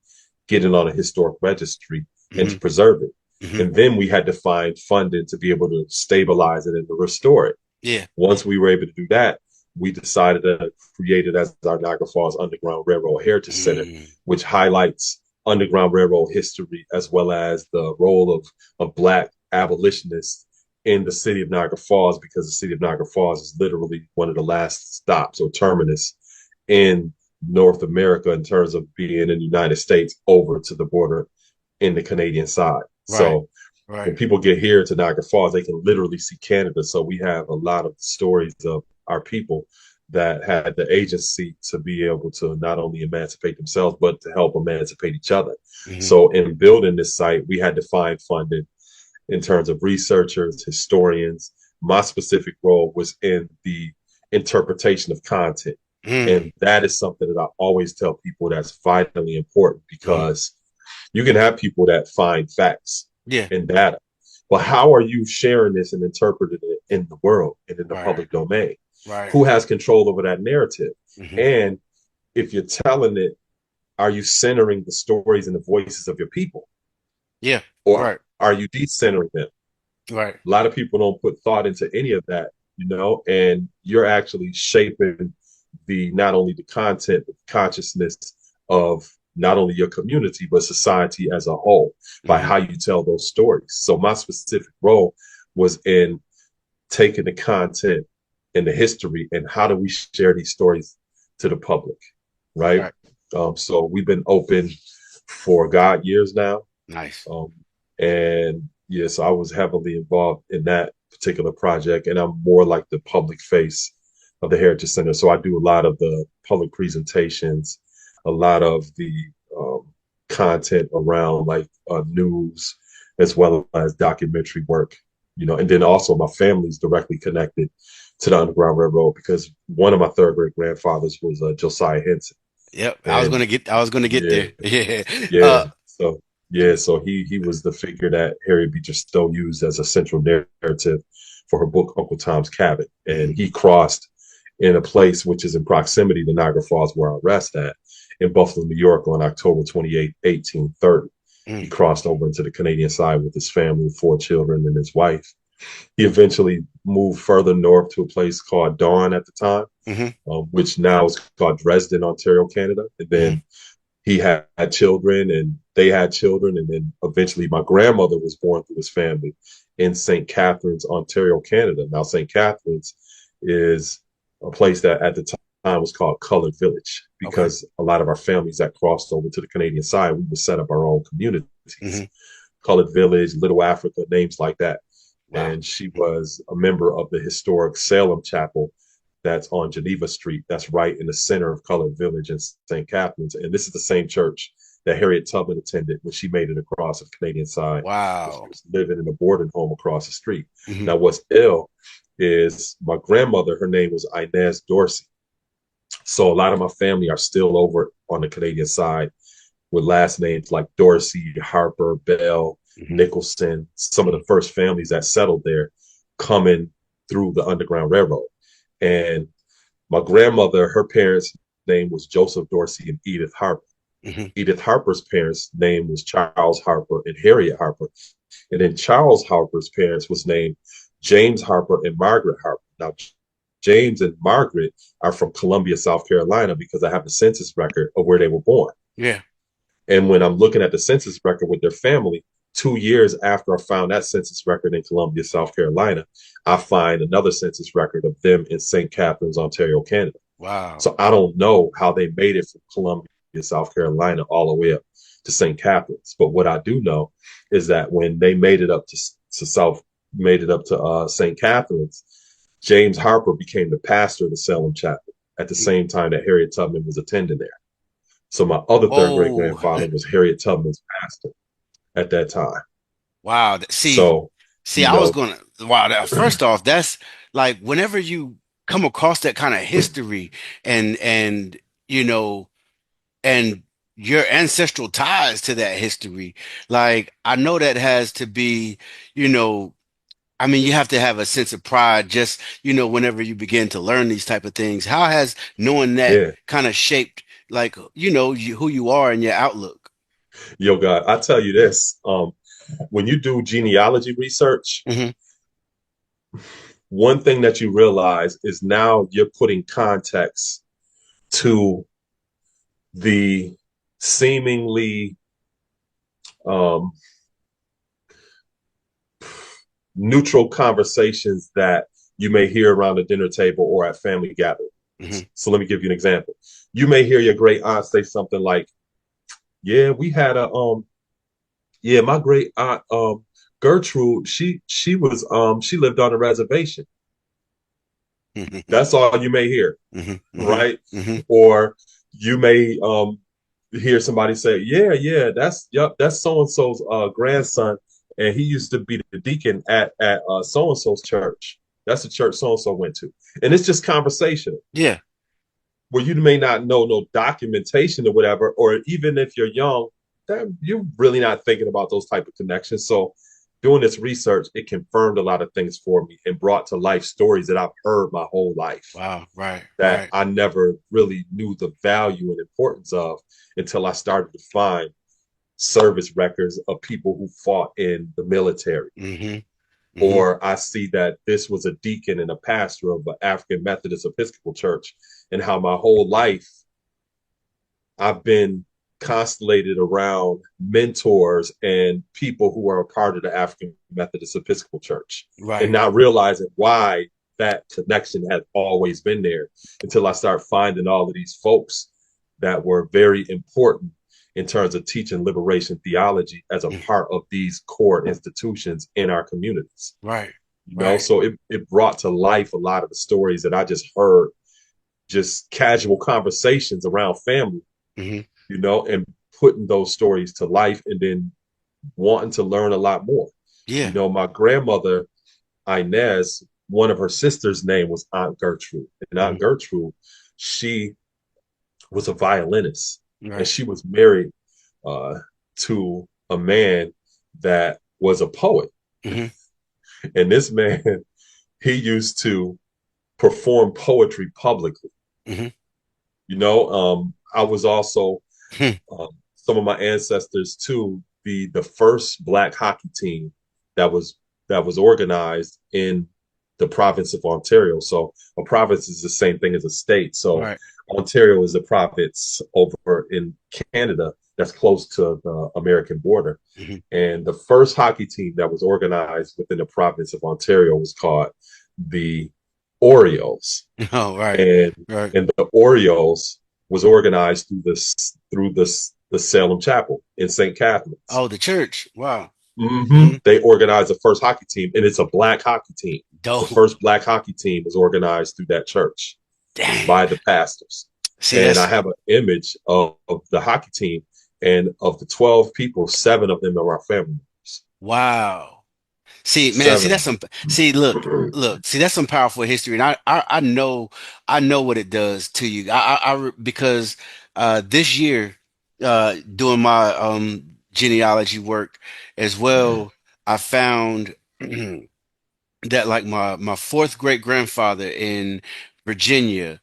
S2: get it on a historic registry, and
S1: Hmm.
S2: to preserve it.
S1: Hmm.
S2: And then we had to find funding to be able to stabilize it and to restore it.
S1: Yeah.
S2: Once we were able to do that, we decided to create it as our Niagara Falls Underground Railroad Heritage Center,
S1: Mm.
S2: which highlights Underground Railroad history as well as the role of Black abolitionists in the city of Niagara Falls, because the city of Niagara Falls is literally one of the last stops or terminus in North America in terms of being in the United States over to the border in the Canadian side.
S1: Right.
S2: So when
S1: Right.
S2: people get here to Niagara Falls, they can literally see Canada. So we have a lot of stories of our people that had the agency to be able to not only emancipate themselves, but to help emancipate each other.
S1: Hmm.
S2: So in building this site, we had to find funding in terms of researchers, historians. My specific role was in the interpretation of content.
S1: Mm.
S2: And that is something that I always tell people that's vitally important,
S1: Hmm.
S2: because you can have people that find facts
S1: Yeah.
S2: and data, but how are you sharing this and interpreting it in the world and in the
S1: Right.
S2: public domain?
S1: Right.
S2: Who has control over that narrative?
S1: Hmm.
S2: And if you're telling it, are you centering the stories and the voices of your people?
S1: Yeah.
S2: Or
S1: Right.
S2: are you decentering them?
S1: Right.
S2: A lot of people don't put thought into any of that, and you're actually shaping the not only the content, but the consciousness of not only your community, but society as a whole by
S1: Hmm.
S2: how you tell those stories. So my specific role was in taking the content and the history and how do we share these stories to the public, right?
S1: Right.
S2: So we've been open for God years now.
S1: Nice.
S2: Um, and yes, I was heavily involved in that particular project, and I'm more like the public face of the Heritage Center. So I do a lot of the public presentations, a lot of the um, content around like news, as well as documentary work, and then also my family's directly connected to the Underground Railroad because one of my third great grandfathers was Josiah Henson.
S1: Yep.
S2: And
S1: I was gonna get
S2: yeah,
S1: there. Yeah.
S2: yeah. So yeah, so he was the figure that Harriet Beecher Stowe used as a central narrative for her book Uncle Tom's Cabin, and
S1: Mhm.
S2: he crossed in a place which is in proximity to Niagara Falls, where I rest at, in Buffalo, New York, on October 28th, 1830. He
S1: Mm.
S2: crossed over into the Canadian side with his family, 4 children, and his wife. He eventually moved further north to a place called Dawn at the time,
S1: Mhm.
S2: which now is called Dresden, Ontario, Canada. And
S1: Mhm.
S2: then he had children and they had children. And then eventually my grandmother was born through his family in St. Catharines, Ontario, Canada. Now, St. Catharines is a place that at the time was called Colored Village
S1: Okay.
S2: because a lot of our families that crossed over to the Canadian side, we would set up our own communities.
S1: Mhm.
S2: Colored Village, Little Africa, names like that.
S1: Wow.
S2: And she was a member of the historic Salem Chapel that's on Geneva Street. That's right in the center of Colored Village in St. Catharines. And this is the same church that Harriet Tubman attended when she made it across the Canadian side when she
S1: Wow.
S2: was living in a boarding home across the street.
S1: Mhm.
S2: Now, what's ill is my grandmother, her name was Inez Dorsey. So a lot of my family are still over on the Canadian side with last names like Dorsey, Harper, Bell,
S1: Mhm.
S2: Nicholson, some of the first families that settled there coming through the Underground Railroad. And my grandmother, her parents' name was Joseph Dorsey and Edith Harper.
S1: Mhm.
S2: Edith Harper's parents' name was Charles Harper and Harriet Harper. And then Charles Harper's parents was named James Harper and Margaret Harper. Now, James and Margaret are from Columbia, South Carolina, because I have the census record of where they were born.
S1: Yeah.
S2: And when I'm looking at the census record with their family, 2 years after I found that census record in Columbia, South Carolina, I find another census record of them in St. Catharines, Ontario, Canada.
S1: Wow.
S2: So I don't know how they made it from Columbia, South Carolina, all the way up to St. Catharines. But what I do know is that when they made it up to South, made it up to St. Catharines, James Harper became the pastor of the Salem Chapel at the same time that Harriet Tubman was attending there. So my other third great
S1: Whoa.
S2: grandfather was Harriet Tubman's pastor at that time.
S1: Wow. See,
S2: So,
S1: see,
S2: you
S1: I was
S2: know,
S1: gonna, wow, first off, that's like whenever you come across that kind of history and you know, and your ancestral ties to that history, like I know that has to be, you know, I mean, you have to have a sense of pride just, whenever you begin to learn these type of things. How has knowing that
S2: yeah,
S1: kind of shaped, like, who you are and your outlook?
S2: yo, God, I tell you this: when you do genealogy research,
S1: Hmm.
S2: one thing that you realize is now you're putting context to the seemingly um, neutral conversations that you may hear around the dinner table or at family gatherings.
S1: Hmm.
S2: So let me give you an example. You may hear your great aunt say something like, "Yeah, we had a yeah, my great aunt Gertrude, she lived on a reservation."
S1: Hmm.
S2: That's all you may hear,
S1: Hmm. Hmm.
S2: right?
S1: Hmm.
S2: Or you may hear somebody say, "Yeah, yeah, that's yep, that's so and so's grandson, and he used to be the deacon at so and so's church. That's the church so and so went to." And it's just conversation
S1: Yeah.
S2: where you may not know no documentation or whatever, or even if you're young, that you're really not thinking about those type of connections. So doing this research, it confirmed a lot of things for me and brought to life stories that I've heard my whole life
S1: Wow. Right.
S2: that
S1: Right.
S2: I never really knew the value and importance of until I started to find service records of people who fought in the military.
S1: Hmm. Hmm.
S2: Or I see that this was a deacon and a pastor of an African Methodist Episcopal Church, and how my whole life I've been constellated around mentors and people who are a part of the African Methodist Episcopal Church, and
S1: Right.
S2: not realizing why that connection had always been there until I start finding all of these folks that were very important in terms of teaching liberation theology as a
S1: Mm.
S2: part of these core institutions in our communities.
S1: Right.
S2: You know,
S1: Right.
S2: so it brought to life a lot of the stories that I just heard, just casual conversations around family,
S1: Hmm.
S2: and putting those stories to life and then wanting to learn a lot more.
S1: Yeah.
S2: My grandmother, Inez, one of her sisters' name was Aunt Gertrude. And Aunt
S1: Hmm.
S2: Gertrude, she was a violinist and
S1: Right.
S2: she was married uh, to a man that was a poet.
S1: Hmm.
S2: And this man, he used to perform poetry publicly.
S1: Hmm.
S2: I was also some of my ancestors too, the first black hockey team that was organized in the province of Ontario. So a province is the same thing as a state. So
S1: Right.
S2: Ontario is a province over in Canada that's close to the American border.
S1: Hmm.
S2: And the first hockey team that was organized within the province of Ontario was called the Orioles.
S1: Oh, right.
S2: and
S1: Right.
S2: and the Orioles was organized through the Salem Chapel in St. Catharines.
S1: Oh, the church. Wow.
S2: Mm-hmm.
S1: Hmm.
S2: They organized the first hockey team, and it's a black hockey team. The
S1: Dope.
S2: first black hockey team was organized through that church
S1: Dang.
S2: by the pastors.
S1: See,
S2: And I
S1: that's
S2: have an image of the hockey team, and of the 12 people, seven of them are our family members.
S1: wow. See, man, see that's
S2: Seven.
S1: some see, look, see that's some powerful history. And I know what it does to you. Because this year, doing my genealogy work as well, I found that like my fourth great grandfather in Virginia,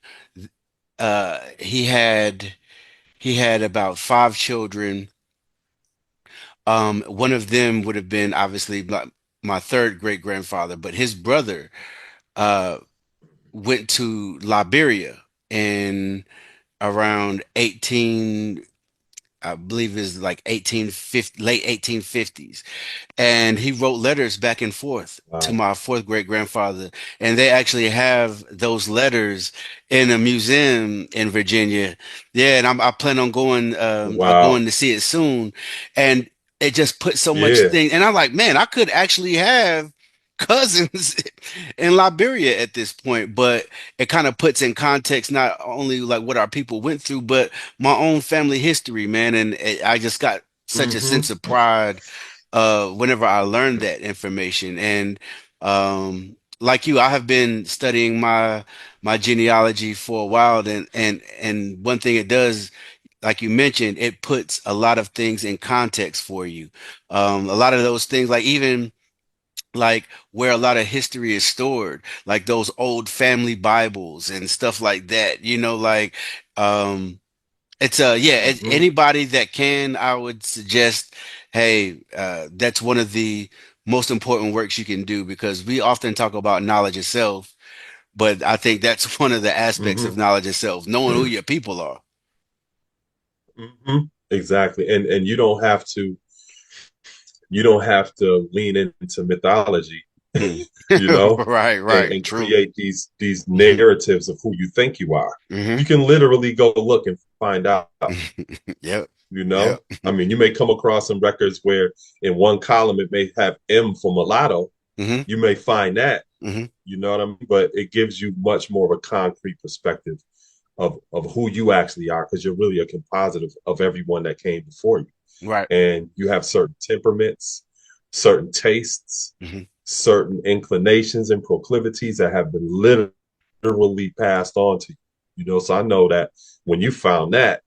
S1: he had about five children. One of them would have been obviously my third great grandfather, but his brother uh, went to Liberia in around 18, I believe is like 1850, late 1850s, and he wrote letters back and forth to
S2: Wow.
S1: my fourth great grandfather. And they actually have those letters in a museum in Virginia. Yeah, and I plan on
S2: Wow.
S1: going to see it soon. And it just put so much
S2: Yeah.
S1: thing. And I'm like, man, I could actually have cousins in Liberia at this point, but it kind of puts in context not only like what our people went through, but my own family history, man. And I just got such a
S2: Hmm.
S1: sense of pride whenever I learned that information. And like you, I have been studying my genealogy for a while, and one thing it does, like you mentioned, it puts a lot of things in context for you. A lot of those things, like even like where a lot of history is stored, like those old family Bibles and stuff like that, like um it's yeah,
S2: Hmm.
S1: anybody that can, I would suggest, hey, that's one of the most important works you can do because we often talk about knowledge itself, but I think that's one of the aspects of
S2: Hmm.
S1: knowledge itself, knowing who your people are.
S2: Hmm. Exactly. And you don't have to lean into mythology,
S1: Mm.
S2: you know,
S1: Right, right,
S2: and
S1: true.
S2: create these
S1: Hmm.
S2: narratives of who you think you are. You
S1: Hmm.
S2: can literally go look and find out,
S1: Yep,
S2: you
S1: yep.
S2: know. I mean, you may come across some records where in one column it may have M for mulatto.
S1: Hmm.
S2: You may find that,
S1: Hmm.
S2: you know what I mean? But it gives you much more of a concrete perspective of who you actually are because you're really a composite of everyone that came before you.
S1: Right.
S2: And you have certain temperaments, certain tastes,
S1: Hmm.
S2: certain inclinations and proclivities that have been literally passed on to you. You know, so I know that when you found that,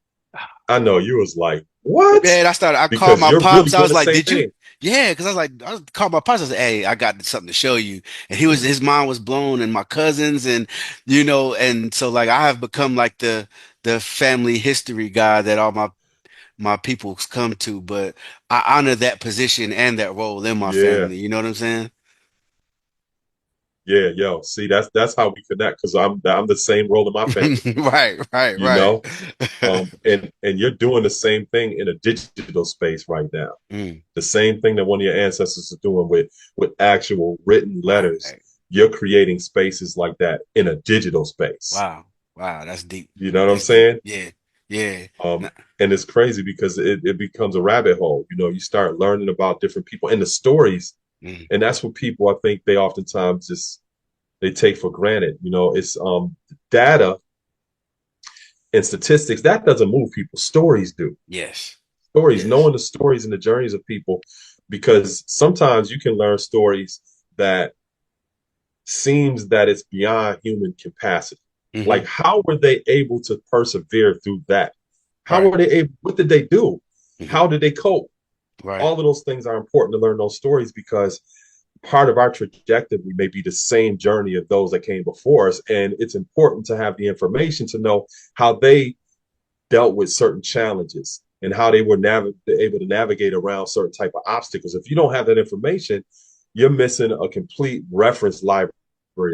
S2: I know you was like, what?
S1: Yeah, and I called
S2: Because
S1: my
S2: you're really
S1: pops. I
S2: doing
S1: was
S2: the
S1: like,
S2: same
S1: "Did you?"
S2: thing.
S1: Yeah, because I called my pops. I said, "Hey, I got something to show you." And his mind was blown, and my cousins, and and so like I have become like the family history guy that all my peoples come to. But I honor that position and that role in my
S2: Yeah,
S1: family. You know what I'm saying?
S2: yeah, yo. See, that's how we connect because I'm the same role in my family.
S1: Right, right,
S2: You
S1: right.
S2: know, and you're doing the same thing in a digital space right now.
S1: Mm,
S2: The same thing that one of your ancestors are doing with actual written letters.
S1: right.
S2: You're creating spaces like that in a digital space.
S1: Wow, wow. That's deep.
S2: You know what I'm
S1: That's deep.
S2: saying?
S1: Yeah, yeah.
S2: Um, and it's crazy because it becomes a rabbit hole. You know, you start learning about different people and the stories,
S1: Mm,
S2: and that's what people I think they oftentimes just they take for granted. You know, it's data and statistics that doesn't move people. Stories do.
S1: yes,
S2: Stories,
S1: yes.
S2: knowing the stories and the journeys of people, because sometimes you can learn stories that seems that it's beyond human capacity.
S1: Hmm.
S2: Like, how were they able to persevere through that? How
S1: Right.
S2: were they able? What did they do?
S1: Hmm.
S2: How did they cope?
S1: Right.
S2: All of those things are important to learn those stories because part of our trajectory may be the same journey of those that came before us. And it's important to have the information to know how they dealt with certain challenges and how they were able to navigate around certain type of obstacles. If you don't have that information, you're missing a complete reference library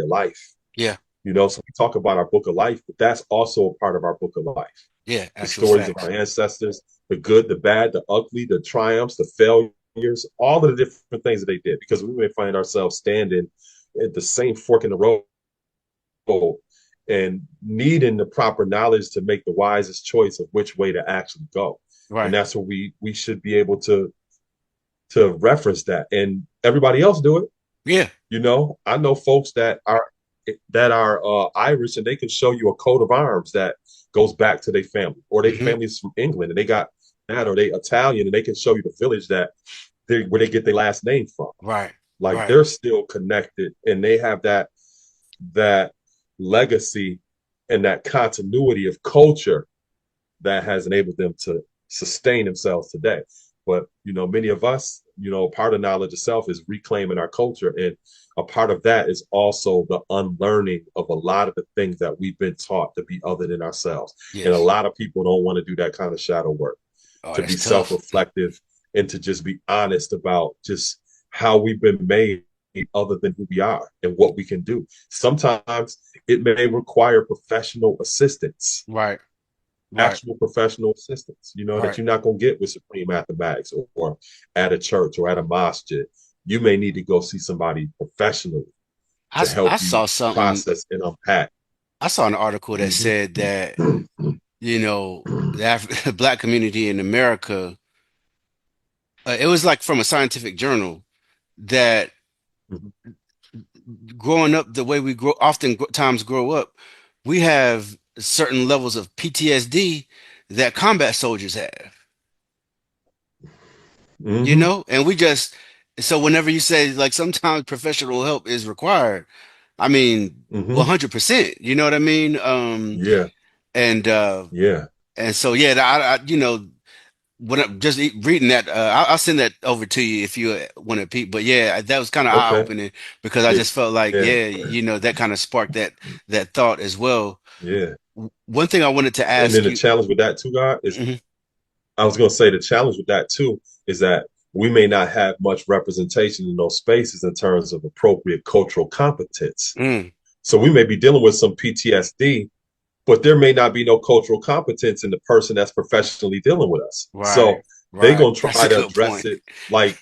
S2: of life.
S1: Yeah.
S2: You know, so we talk about our book of life, but that's also a part of our book of life.
S1: Yeah.
S2: The
S1: Actual
S2: stories of our
S1: facts.
S2: ancestors, the good, the bad, the ugly, the triumphs, the failures, all of the different things that they did, because we may find ourselves standing at the same fork in the road and needing the proper knowledge to make the wisest choice of which way to actually go. And
S1: Right.
S2: that's what we should be able to reference that. And everybody else do it.
S1: Yeah.
S2: You know, I know folks that are Irish and they can show you a coat of arms that goes back to their family, or their
S1: Hmm.
S2: family's from England and they got that, or they Italian and they can show you the village that where they get their last name from.
S1: Right.
S2: Like
S1: Right.
S2: they're still connected and they have that legacy and that continuity of culture that has enabled them to sustain themselves today. But many of us, part of knowledge itself is reclaiming our culture, and a part of that is also the unlearning of a lot of the things that we've been taught to be other than ourselves. And a
S1: Yes.
S2: lot of people don't want to do that kind of shadow work,
S1: Oh,
S2: to
S1: that's
S2: be
S1: tough.
S2: self-reflective and to just be honest about just how we've been made other than who we are and what we can do. Sometimes it may require professional assistance.
S1: Right. Right.
S2: actual professional assistance, that
S1: Right.
S2: you're not going to get with Supreme Mathematics or at a church or at a mosque. You may need to go see somebody professionally to
S1: I
S2: help you
S1: saw something.
S2: process and unpack.
S1: I saw an article that
S2: Mm-hmm.
S1: said that, the Black community in America, it was like from a scientific journal that growing up the way we times grow up, we have certain levels of PTSD that combat soldiers have,
S2: Mm-hmm.
S1: and so whenever you say like sometimes professional help is required, I mean,
S2: Mm-hmm.
S1: 100%, you know what I mean?
S2: Yeah.
S1: And, uh,
S2: Yeah.
S1: and so, yeah, when I'm just reading that, I'll send that over to you if you want to peep. But yeah, that was kind of
S2: Okay.
S1: eye-opening because I
S2: Yeah.
S1: just felt like,
S2: Yeah.
S1: yeah, that kind of sparked that thought as well.
S2: Yeah.
S1: One thing I wanted to
S2: And then
S1: ask
S2: the
S1: you.
S2: challenge with that too, God, is
S1: Mhm.
S2: I was going to say the challenge with that too is that we may not have much representation in those spaces in terms of appropriate cultural competence.
S1: Mm,
S2: So we may be dealing with some PTSD, but there may not be no cultural competence in the person that's professionally dealing with us.
S1: right,
S2: So they're
S1: right.
S2: gonna
S1: That's
S2: try
S1: a
S2: to
S1: good
S2: address
S1: point.
S2: it like,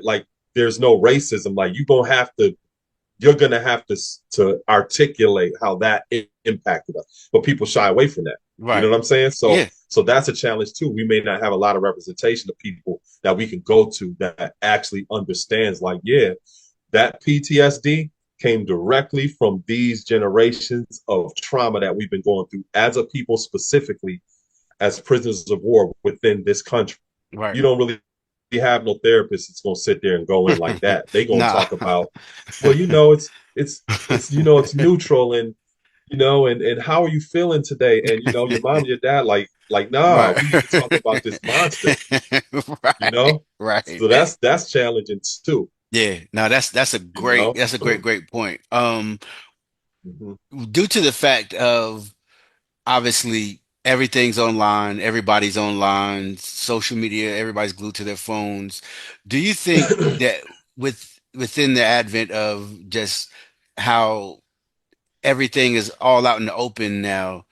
S2: like there's no racism. Like you're gonna have to articulate how that impacted us. But people shy away from that. You know
S1: Right.
S2: what I'm saying? So
S1: Yeah.
S2: so that's a challenge too. We may not have a lot of representation of people that we can go to that actually understands, like, yeah, that PTSD came directly from these generations of trauma that we've been going through as a people, specifically as prisoners of war within this country.
S1: Right.
S2: You don't really have no therapist that's going to sit there and go in like that. They're going to
S1: Nah.
S2: talk about, well, it's neutral, and and how are you feeling today? And your mom and your dad, like, nah,
S1: Right.
S2: we need to talk about this monster. you
S1: Right.
S2: know
S1: Right.
S2: so that's challenging too.
S1: Yeah. No,
S2: you know
S1: that's a great point.
S2: Mhm.
S1: Due to the fact of obviously everything's online, everybody's online, social media, everybody's glued to their phones. Do you think that within the advent of just how everything is all out in the open now,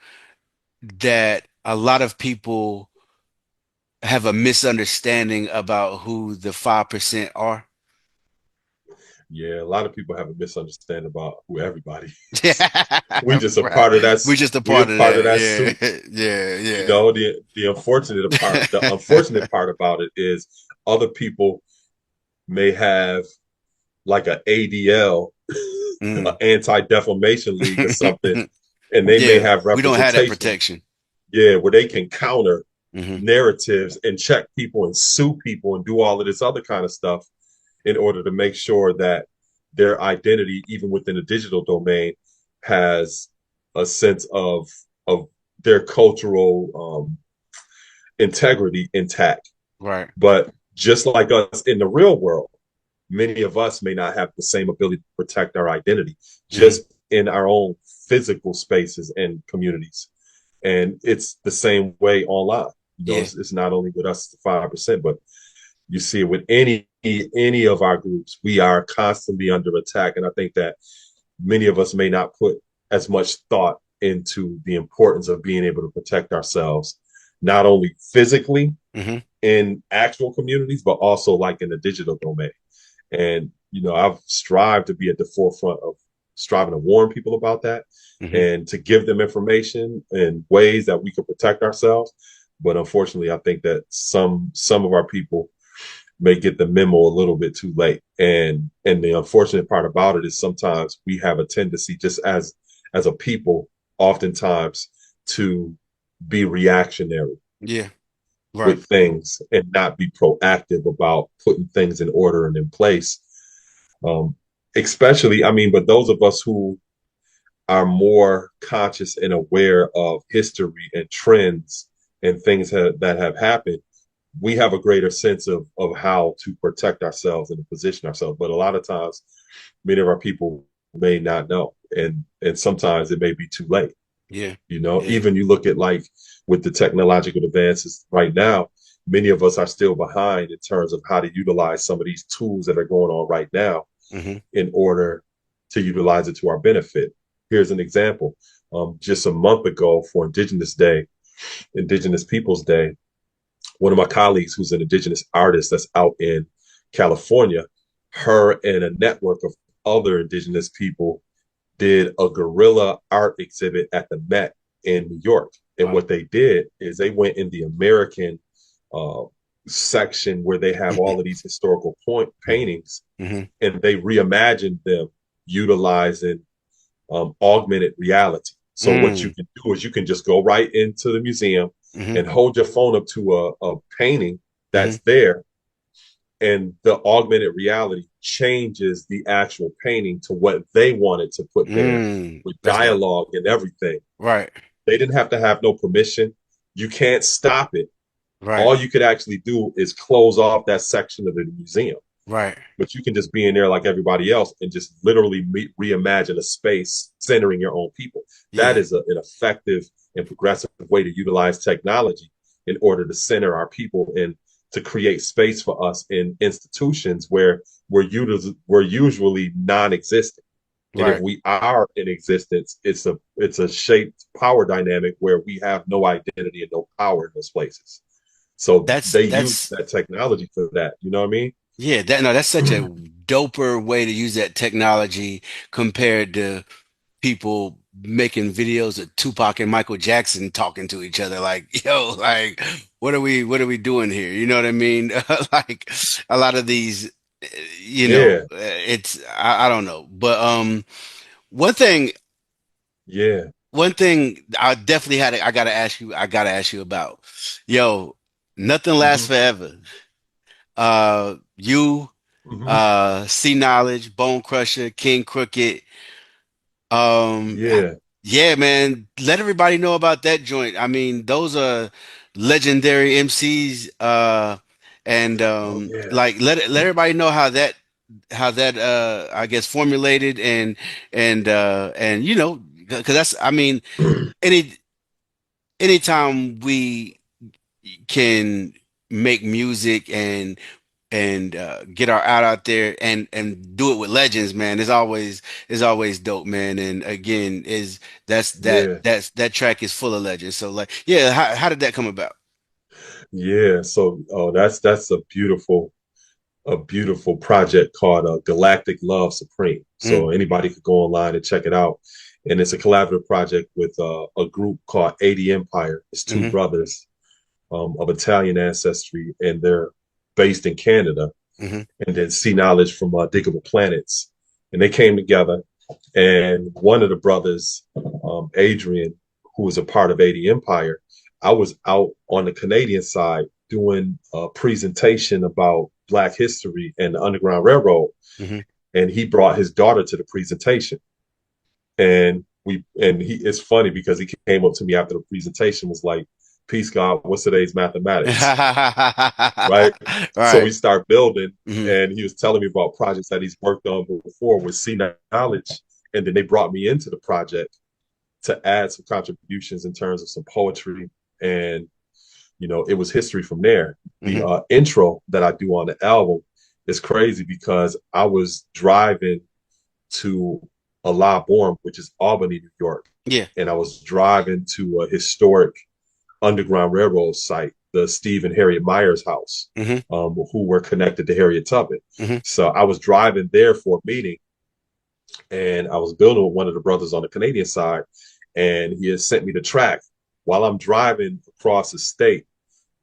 S1: that a lot of people have a misunderstanding about who the 5% are?
S2: Yeah, a lot of people have a misunderstanding about who everybody is. We
S1: Yeah,
S2: just a
S1: right.
S2: part of that.
S1: We're just a
S2: We a
S1: part of
S2: part of
S1: that.
S2: that soup.
S1: Yeah, yeah,
S2: You
S1: yeah.
S2: know, the unfortunate part about it is other people may have like a ADL, an
S1: Mm.
S2: anti-defamation league or something, and they may
S1: Yeah,
S2: have
S1: we don't have that
S2: representation,
S1: protection.
S2: yeah, where they can counter
S1: Hmm.
S2: narratives and check people and sue people and do all of this other kind of stuff in order to make sure that their identity, even within the digital domain, has a sense of their cultural integrity intact.
S1: Right.
S2: But just like us in the real world, many of us may not have the same ability to protect our identity
S1: Hmm.
S2: just in our own physical spaces and communities. And it's the same way online.
S1: Yeah.
S2: It's not only with us, the 5%, but you see it with any of our groups. We are constantly under attack, and I think that many of us may not put as much thought into the importance of being able to protect ourselves, not only physically
S1: Hmm.
S2: in actual communities, but also like in the digital domain. And I've strived to be at the forefront of striving to warn people about that
S1: Hmm.
S2: and to give them information and ways that we can protect ourselves. But unfortunately, I think that some of our people may get the memo a little bit too late. And the unfortunate part about it is sometimes we have a tendency, just as a people, oftentimes to be reactionary
S1: Yeah. Right.
S2: with things and not be proactive about putting things in order and in place. Um, Especially, I mean, but those of us who are more conscious and aware of history and trends and things that have happened, we have a greater sense of how to protect ourselves and to position ourselves. But a lot of times, many of our people may not know, and sometimes it may be too late.
S1: Yeah. Yeah.
S2: Even you look at like with the technological advances right now, many of us are still behind in terms of how to utilize some of these tools that are going on right now
S1: Hmm.
S2: in order to utilize it to our benefit. Here's an example. Just a month ago for Indigenous Day, Indigenous Peoples Day, one of my colleagues who's an indigenous artist that's out in California, her and a network of other indigenous people did a guerrilla art exhibit at the Met in New York. And
S1: Wow.
S2: what they did is they went in the American uh, section where they have all of these historical point paintings,
S1: Mm-hmm.
S2: and they reimagined them utilizing augmented reality. So what you
S1: Mm,
S2: can do is you can just go right into the museum
S1: mm-hmm.
S2: and hold your phone up to a painting
S1: Mm-hmm.
S2: that's there, and the augmented reality changes the actual painting to what they wanted to put there with
S1: That's dope.
S2: dialogue and everything.
S1: Right.
S2: They didn't have to have no permission. You can't stop it.
S1: Right.
S2: All you could actually do is close off that section of the museum,
S1: Right.
S2: but you can just be in there like everybody else and just literally reimagine a space centering your own people. That
S1: Yeah.
S2: is an effective and progressive way to utilize technology in order to center our people and to create space for us in institutions where we're usually non-existent. And if
S1: Right.
S2: we are in existence, it's a shaped power dynamic where we have no identity and no power in those places. So
S1: That's
S2: they use
S1: that's
S2: that technology for that. You know what I
S1: yeah, that no, that's such a
S2: mean?
S1: doper way to use that technology compared to people making videos of Tupac and Michael Jackson talking to each other like, yo, like what are we doing here? You know what I mean? Like a lot of these,
S2: Yeah,
S1: it's I don't know. But one thing
S2: yeah.
S1: one thing I definitely I gotta ask you about. Yo, nothing lasts
S2: Hmm.
S1: forever. You
S2: Hmm.
S1: C Knowledge, Bone Crusher, King Crooked. Um,
S2: Yeah.
S1: yeah, man. Let everybody know about that joint. I mean, those are legendary MCs. And
S2: Oh yeah.
S1: like let everybody know how that I guess formulated and because that's I mean any anytime we can make music and get our art out there and do it with legends, man. It's always dope, man. And again, is that's that
S2: Yeah.
S1: that's that track is full of legends. So like, yeah, how did that come about?
S2: Yeah. So that's a beautiful project called Galactic Love Supreme. So
S1: Mm,
S2: anybody could go online and check it out. And it's a collaborative project with a group called 80 Empire. It's two
S1: hmm
S2: brothers of Italian ancestry, and they're based in Canada.
S1: hmm
S2: And then Sea Knowledge from Diggable Planets. And they came together, and one of the brothers, Adrian, who was a part of 80 Empire, I was out on the Canadian side doing a presentation about Black history and the Underground Railroad.
S1: hmm
S2: And he brought his daughter to the presentation. And it's funny because he came up to me after the presentation, was like, "Peace, God, what's today's mathematics?" Right? So we
S1: Right.
S2: start building,
S1: hmm
S2: and he was telling me about projects that he's worked on before with C Knowledge. And then they brought me into the project to add some contributions in terms of some poetry. And, it was history from there. The
S1: hmm
S2: intro that I do on the album is crazy because I was driving to Allah Born, which is Albany, New York.
S1: Yeah.
S2: And I was driving to a historic Underground Railroad site, the Steve and Harriet Myers house,
S1: hmm
S2: who were connected to Harriet Tubman.
S1: hmm
S2: So I was driving there for a meeting, and I was building with one of the brothers on the Canadian side, and he had sent me the track. While I'm driving across the state,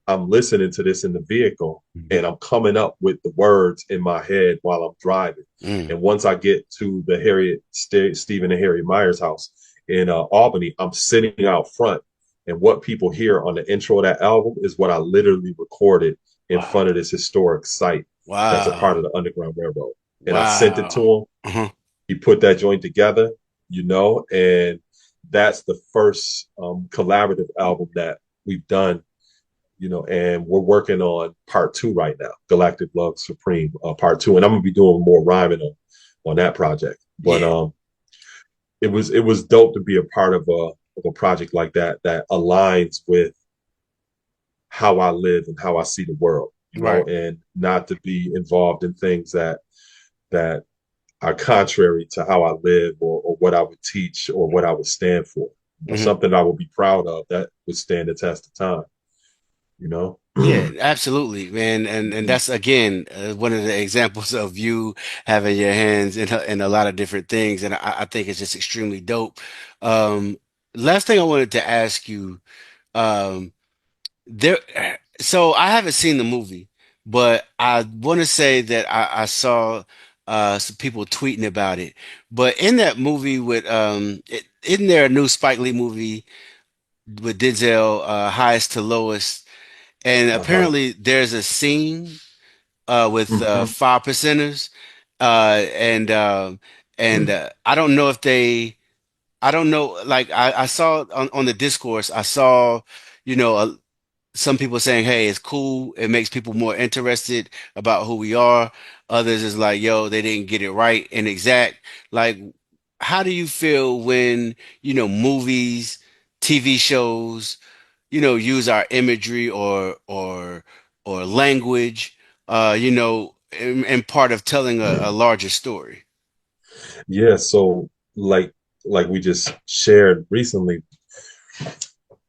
S2: I'm listening to this in the vehicle, and I'm coming up with the words in my head while I'm driving.
S1: mm
S2: And once I get to the Stephen and Harriet Myers house in Albany, I'm sitting out front. And what people hear on the intro of that album is what I literally recorded in
S1: Wow.
S2: front of this historic site that's a part
S1: Wow.
S2: of the Underground Railroad. And I sent it to
S1: Wow.
S2: him.
S1: Uh-huh.
S2: He put that joint together, and that's the first collaborative album that we've done, and we're working on part two right now, Galactic Love Supreme, part two, and I'm gonna be doing more rhyming on that project. But
S1: Yeah.
S2: it was dope to be a part of a project like that aligns with how I live and how I see the world,
S1: Right.
S2: and not to be involved in things that are contrary to how I live, or what I would teach or what I would stand for.
S1: Hmm.
S2: something I would be proud of that would stand the test of time, you know?
S1: Yeah, absolutely, man. And
S2: Mhm.
S1: that's again one of the examples of you having your hands in a lot of different things, and I think it's just extremely dope. Um, Last thing I wanted to ask you, um, there. So I haven't seen the movie, but I want to say that I saw some people tweeting about it. But in that movie with isn't there a new Spike Lee movie with Denzel, Highest to Lowest? And
S2: Uh-huh.
S1: apparently there's a scene with
S2: Hmm.
S1: five percenters, and I don't know if they, I don't know. Like I saw on the discourse, I saw, you know, some people saying, "Hey, it's cool. It makes people more interested about who we are." Others is like, "Yo, they didn't get it right and exact." Like, how do you feel when, movies, TV shows, use our imagery or language, in part of telling a larger story?
S2: Yeah, so like we just shared recently,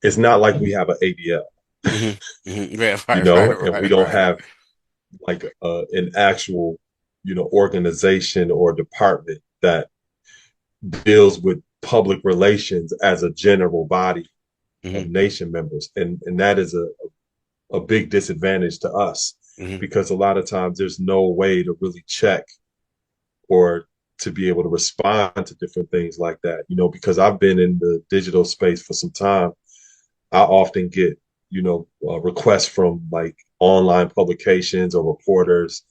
S2: it's not like we have an ADL,
S1: Hmm. Hmm. Right,
S2: you
S1: right,
S2: know,
S1: right,
S2: and we
S1: right,
S2: don't
S1: right,
S2: have like an actual, organization or department that deals with public relations as a general body of
S1: right.
S2: nation members. And that is a big disadvantage to us
S1: Hmm.
S2: because a lot of times there's no way to really check or to be able to respond to different things like that. Because I've been in the digital space for some time, I often get, requests from like online publications or reporters,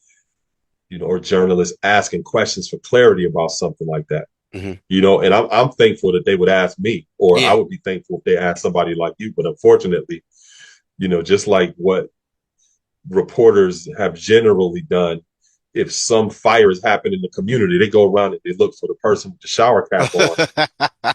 S2: or journalists asking questions for clarity about something like that.
S1: Hmm. Hmm.
S2: And I'm thankful that they would ask me, or I
S1: Yeah.
S2: would be thankful if they asked somebody like you. But unfortunately, just like what reporters have generally done, if some fires happen in the community, they go around and they look for the person with the shower cap on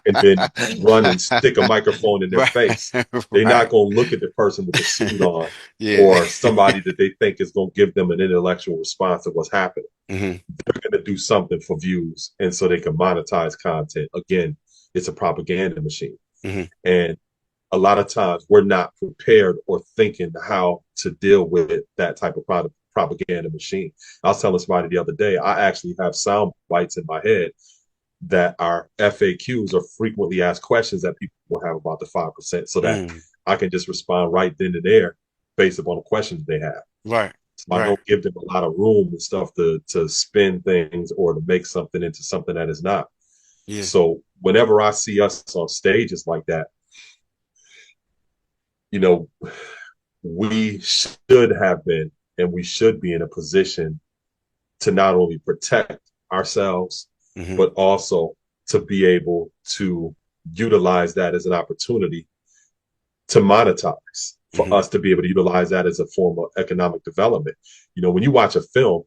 S2: and then run and stick a microphone in their
S1: Right,
S2: face. They're not
S1: right.
S2: going to look at the person with the suit on
S1: Yeah.
S2: or somebody that they think is going to give them an intellectual response to what's happening.
S1: Hmm.
S2: They're going to do something for views and so they can monetize content. Again, it's a propaganda machine.
S1: Hmm.
S2: And a lot of times we're not prepared or thinking how to deal with that type of propaganda machine. I was telling somebody the other day, I actually have sound bites in my head that are FAQs or frequently asked questions that people have about the 5% so that
S1: Mm.
S2: I can just respond right then and there based upon the questions they have.
S1: Right,
S2: So I
S1: right.
S2: don't give them a lot of room and stuff to spin things or to make something into something that is not.
S1: Yeah.
S2: So whenever I see us on stages like that, you know, we should have been and we should be in a position to not only protect ourselves,
S1: Hmm.
S2: but also to be able to utilize that as an opportunity to monetize, for
S1: Hmm.
S2: us to be able to utilize that as a form of economic development. When you watch a film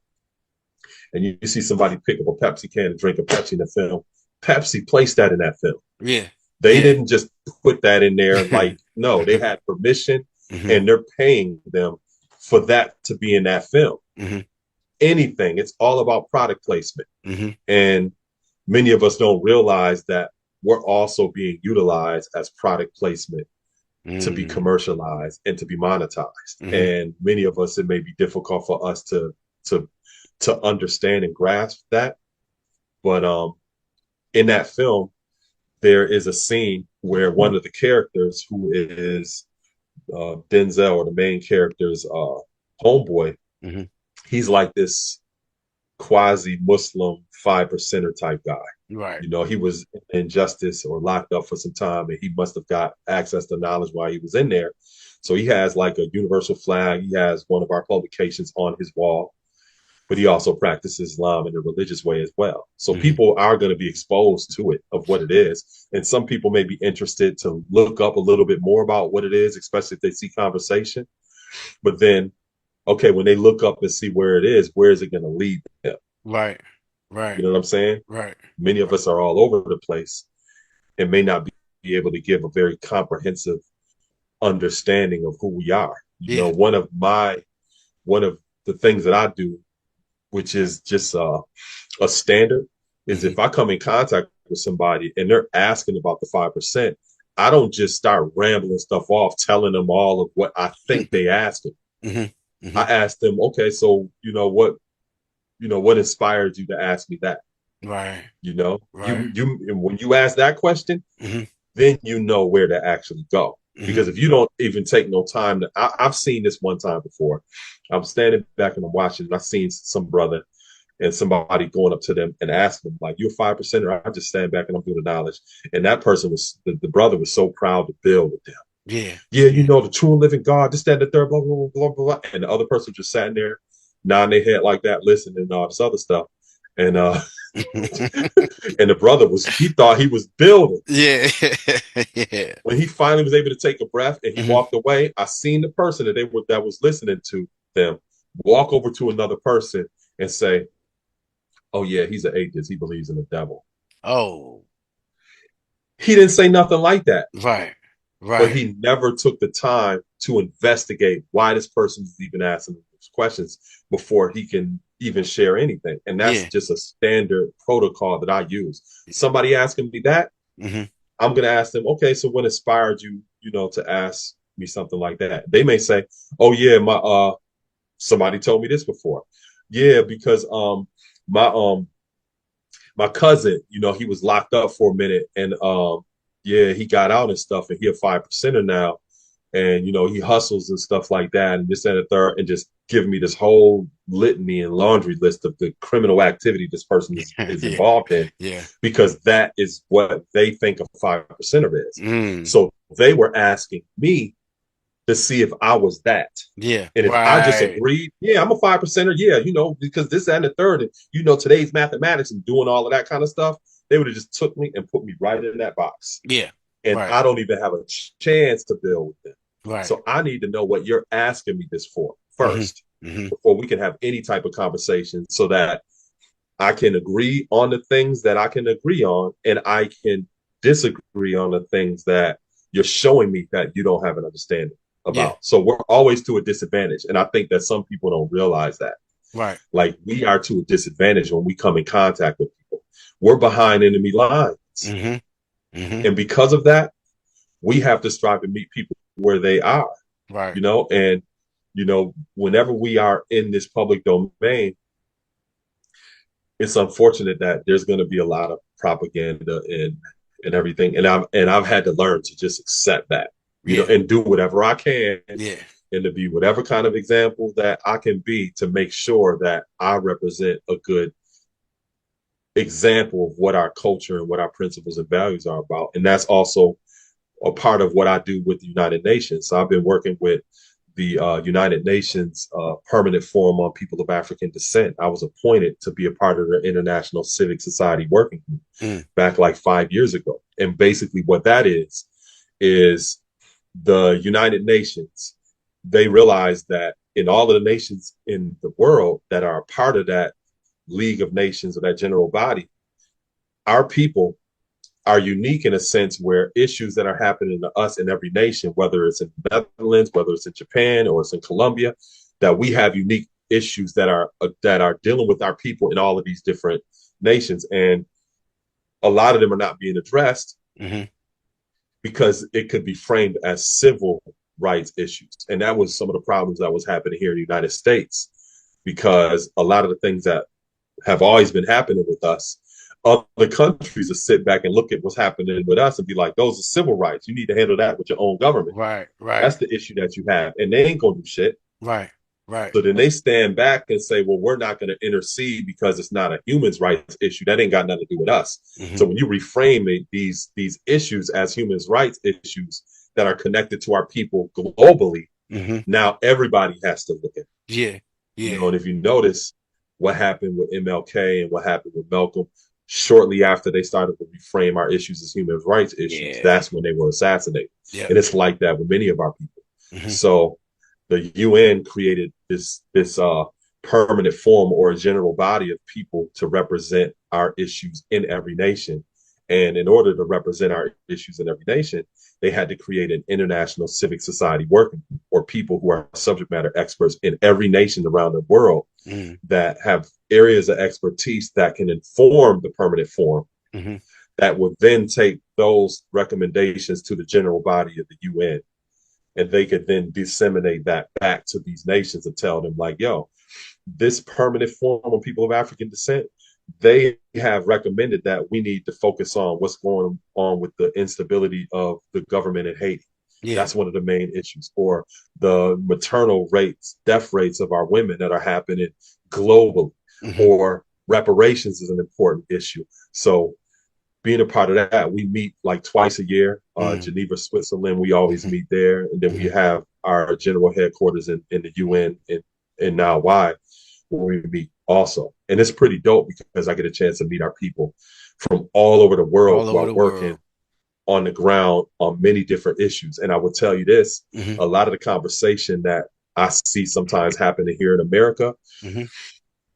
S2: and you see somebody pick up a Pepsi can and drink a Pepsi in the film, Pepsi placed that in that film.
S1: Yeah.
S2: They
S1: Yeah.
S2: didn't just put that in there like, no, they had permission
S1: Hmm.
S2: and they're paying them for that to be in that film.
S1: Hmm.
S2: Anything, it's all about product placement.
S1: Hmm.
S2: And many of us don't realize that we're also being utilized as product placement to be
S1: Hmm.
S2: commercialized and to be monetized.
S1: Hmm.
S2: And many of us, it may be difficult for us to to understand and grasp that. But in that film, there is a scene where one of the characters, who is Denzel, or the main character's homeboy,
S1: Hmm.
S2: he's like this quasi Muslim 5%er type guy.
S1: Right.
S2: He was in justice or locked up for some time, and he must have got access to knowledge while he was in there. So he has like a universal flag. He has one of our publications on his wall, but he also practices Islam in a religious way as well. So
S1: Hmm.
S2: people are going to be exposed to it, of what it is. And some people may be interested to look up a little bit more about what it is, especially if they see conversation. But then, okay, when they look up and see where it is, where is it going to lead them?
S1: Right.
S2: You
S1: Right.
S2: know what I'm saying?
S1: Right.
S2: Many of
S1: Right.
S2: us are all over the place and may not be able to give a very comprehensive understanding of who we are.
S1: Yeah.
S2: One of the things that I do, which is just a standard, is
S1: Hmm.
S2: if I come in contact with somebody and they're asking about the 5%, I don't just start rambling stuff off, telling them all of what I think they asked me.
S1: Hmm. Hmm.
S2: I asked them, okay, so what inspired you to ask me that?
S1: Right.
S2: You
S1: Right.
S2: you and when you ask that question,
S1: Hmm.
S2: then you know where to actually go.
S1: Hmm.
S2: Because if you don't even take no time I've seen this one time before. I'm standing back and I'm watching, and I seen some brother and somebody going up to them and asking them, like, "You're 5%?" I just stand back and I'm doing the knowledge. And that person the brother was so proud to build with them.
S1: Yeah.
S2: Yeah,
S1: Yeah.
S2: the true and living God, this, that, and the third, blah, blah, blah, blah, blah. And the other person just sat there, nodding their head like that, listening and all this other stuff. And and the brother he thought he was building.
S1: Yeah. Yeah.
S2: When he finally was able to take a breath and he
S1: Hmm.
S2: walked away, I seen the person that was listening to them walk over to another person and say, "Oh yeah, he's an atheist. He believes in the devil."
S1: Oh,
S2: He didn't say nothing like that,
S1: right.
S2: but
S1: Right.
S2: he never took the time to investigate why this person is even asking those questions before he can even share anything. And that's
S1: Yeah.
S2: just a standard protocol that I use. Somebody asking me that,
S1: Hmm.
S2: I'm going to ask them, okay, so what inspired you, to ask me something like that? They may say, oh yeah, somebody told me this before. Yeah, because my my cousin, he was locked up for a minute, and yeah, he got out and stuff, and he a 5%er now, and he hustles and stuff like that, and this and the third, and just give me this whole litany and laundry list of the criminal activity this person is
S1: Yeah.
S2: involved in,
S1: Yeah.
S2: because that is what they think a 5%er is.
S1: Mm.
S2: So they were asking me to see if I was that.
S1: Yeah.
S2: And if I just
S1: Right.
S2: agreed, yeah, I'm a 5%er, yeah, because this and the third, and today's mathematics and doing all of that kind of stuff, they would have just took me and put me right in that box.
S1: Yeah.
S2: And
S1: Right.
S2: I don't even have a chance to build with them.
S1: Right.
S2: So I need to know what you're asking me this for
S1: Hmm.
S2: first,
S1: Hmm.
S2: before we can have any type of conversation, so that I can agree on the things that I can agree on, and I can disagree on the things that you're showing me that you don't have an understanding
S1: Yeah.
S2: about. So we're always to a disadvantage. And I think that some people don't realize that.
S1: Right.
S2: Like, we are to a disadvantage when we come in contact with people. We're behind enemy lines.
S1: Hmm. Hmm.
S2: And because of that, we have to strive to meet people where they are,
S1: Right.
S2: and, whenever we are in this public domain, it's unfortunate that there's going to be a lot of propaganda and everything, and I've had to learn to just accept that,
S1: Yeah.
S2: and do whatever I can,
S1: Yeah.
S2: and to be whatever kind of example that I can be, to make sure that I represent a good example of what our culture and what our principles and values are about. And that's also a part of what I do with the United Nations. So I've been working with the United Nations Permanent Forum on People of African Descent. I was appointed to be a part of the International Civic Society Working Group
S1: Mm.
S2: back like 5 years ago. And basically what that is the United Nations. They realize that in all of the nations in the world that are a part of that League of Nations, or that general body, our people are unique in a sense, where issues that are happening to us in every nation, whether it's in the Netherlands, whether it's in Japan, or it's in Colombia, that we have unique issues that are dealing with our people in all of these different nations, and a lot of them are not being addressed
S1: Hmm.
S2: because it could be framed as civil rights issues, and that was some of the problems that was happening here in the United States, because a lot of the things that have always been happening with us, other countries will sit back and look at what's happening with us and be like, those are civil rights. You need to handle that with your own government.
S1: Right. Right.
S2: That's the issue that you have. And they ain't going to do shit.
S1: Right. Right.
S2: So then they stand back and say, well, we're not going to intercede because it's not a human rights issue. That ain't got nothing to do with us.
S1: Hmm.
S2: So when you reframe it, these issues as human rights issues that are connected to our people globally,
S1: Hmm.
S2: now everybody has to look at it.
S1: Yeah. Yeah.
S2: And if you notice what happened with MLK and what happened with Malcolm, shortly after they started to reframe our issues as human rights issues,
S1: Yeah.
S2: that's when they were assassinated.
S1: Yep.
S2: And it's like that with many of our people.
S1: Hmm.
S2: So the UN created this permanent forum, or a general body of people, to represent our issues in every nation. And in order to represent our issues in every nation, they had to create an international civic society working group, or people who are subject matter experts in every nation around the world,
S1: Hmm.
S2: that have areas of expertise that can inform the permanent forum,
S1: Hmm.
S2: that would then take those recommendations to the general body of the UN, and they could then disseminate that back to these nations and tell them like, yo, this permanent form of people of African descent, they have recommended that we need to focus on what's going on with the instability of the government in Haiti.
S1: Yeah.
S2: That's one of the main issues. Or the maternal rates, death rates of our women that are happening globally.
S1: Hmm.
S2: Or reparations is an important issue. So being a part of that, we meet like twice a year.
S1: Hmm.
S2: Geneva, Switzerland, we always
S1: Hmm.
S2: meet there, and then we
S1: Hmm.
S2: have our general headquarters in the UN in Now Why, where we meet also. And it's pretty dope because I get a chance to meet our people from all over the world
S1: All
S2: who
S1: over
S2: are
S1: the
S2: working
S1: world.
S2: on the ground on many different issues. And I will tell you this,
S1: Hmm.
S2: a lot of the conversation that I see sometimes happening here in America
S1: Hmm.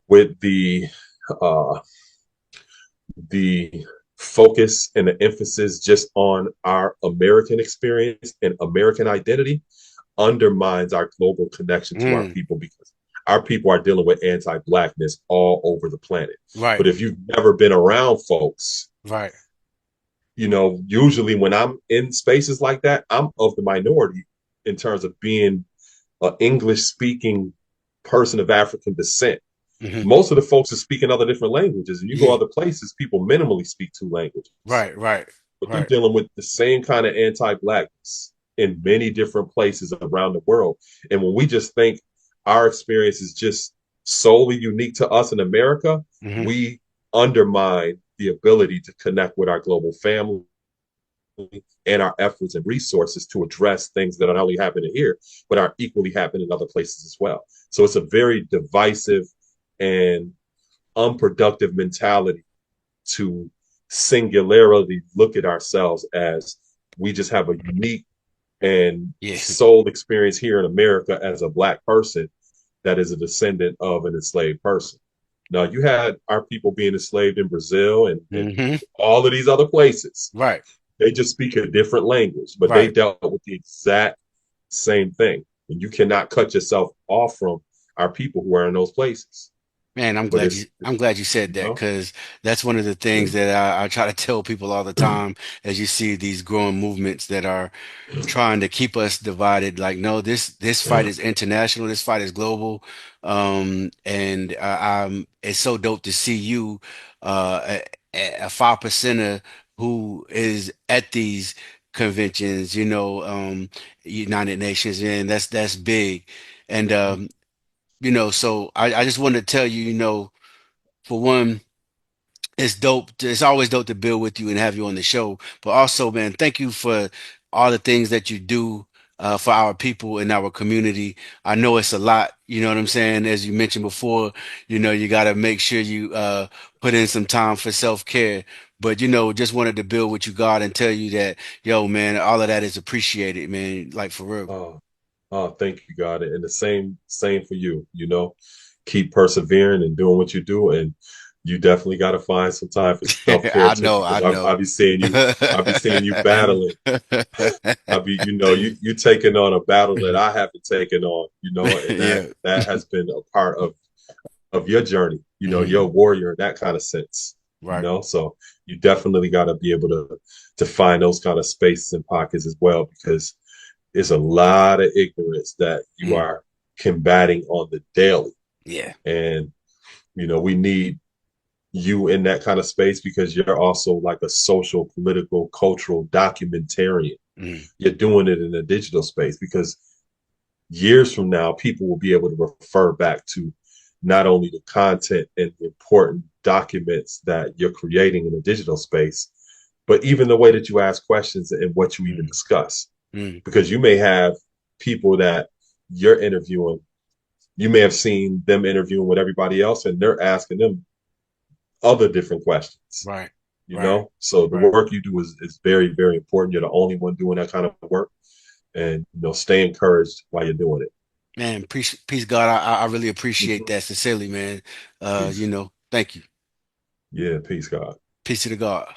S2: with uh, the focus and the emphasis just on our American experience and American identity undermines our global connection to our
S1: Mm.
S2: people, because our people are dealing with anti-blackness all over the planet.
S1: Right.
S2: But if you've never been around folks,
S1: Right.
S2: usually when I'm in spaces like that, I'm of the minority in terms of being an English speaking person of African descent.
S1: Hmm.
S2: Most of the folks are speaking other different languages, and you go
S1: Yeah.
S2: other places, people minimally speak two languages,
S1: Right. Right.
S2: but they're
S1: Right.
S2: dealing with the same kind of anti-blackness in many different places around the world. And when we just think our experience is just solely unique to us in America,
S1: Hmm.
S2: we undermine the ability to connect with our global family and our efforts and resources to address things that are not only happening here, but are equally happening in other places as well. So it's a very divisive and unproductive mentality to singularly look at ourselves as we just have a unique and
S1: Yeah.
S2: soul experience here in America as a Black person that is a descendant of an enslaved person. Now, you had our people being enslaved in Brazil and
S1: Hmm.
S2: all of these other places.
S1: Right.
S2: They just speak a different language, but they
S1: Right.
S2: dealt with the exact same thing. And you cannot cut yourself off from our people who are in those places.
S1: Man,
S2: But it's,
S1: I'm glad you said that,
S2: know,
S1: because that's one of the
S2: yeah.
S1: things that I try to tell people all the time as you see these growing movements that are trying to keep us divided. Like, no, this fight is international. This fight is global. And it's so dope to see you, a 5%er who is at these conventions. United Nations, and that's big. And so I just wanted to tell you, for one, it's dope. It's always dope to build with you and have you on the show. But also, man, thank you for all the things that you do for our people in our community. I know it's a lot. You know what I'm saying? As you mentioned before, you got to make sure you put in some time for self-care. But just wanted to build with you, God, and tell you that, yo, man, all of that is appreciated, man. Like for real.
S2: Oh, thank you, God, and the same for you. Keep persevering and doing what you do, and you definitely got to find some time for self care
S1: I
S2: too,
S1: know, I
S2: because I
S1: know.
S2: be seeing you, I be seeing you battling. I be, you taking on a battle that I haven't taken on, and that
S1: Yeah.
S2: that has been a part of your journey. You're a
S1: Hmm.
S2: warrior in that kind of sense.
S1: Right.
S2: So you definitely got to be able to find those kind of spaces and pockets as well, because it's a lot of ignorance that you
S1: Mm.
S2: are combating on the daily.
S1: Yeah.
S2: And, we need you in that kind of space because you're also like a social, political, cultural documentarian.
S1: Mm.
S2: You're doing it in a digital space because years from now, people will be able to refer back to not only the content and the important documents that you're creating in a digital space, but even the way that you ask questions and what you even
S1: Mm.
S2: discuss.
S1: Mm.
S2: Because you may have people that you're interviewing, you may have seen them interviewing with everybody else, and they're asking them other different questions.
S1: Right. Right.
S2: So the
S1: Right.
S2: work you do is very, very important. You're the only one doing that kind of work, and stay encouraged while you're doing it.
S1: Man, peace, God. I really appreciate
S2: Mm-hmm.
S1: that sincerely, man.
S2: Peace.
S1: Thank you.
S2: Yeah, peace, God.
S1: Peace to the God.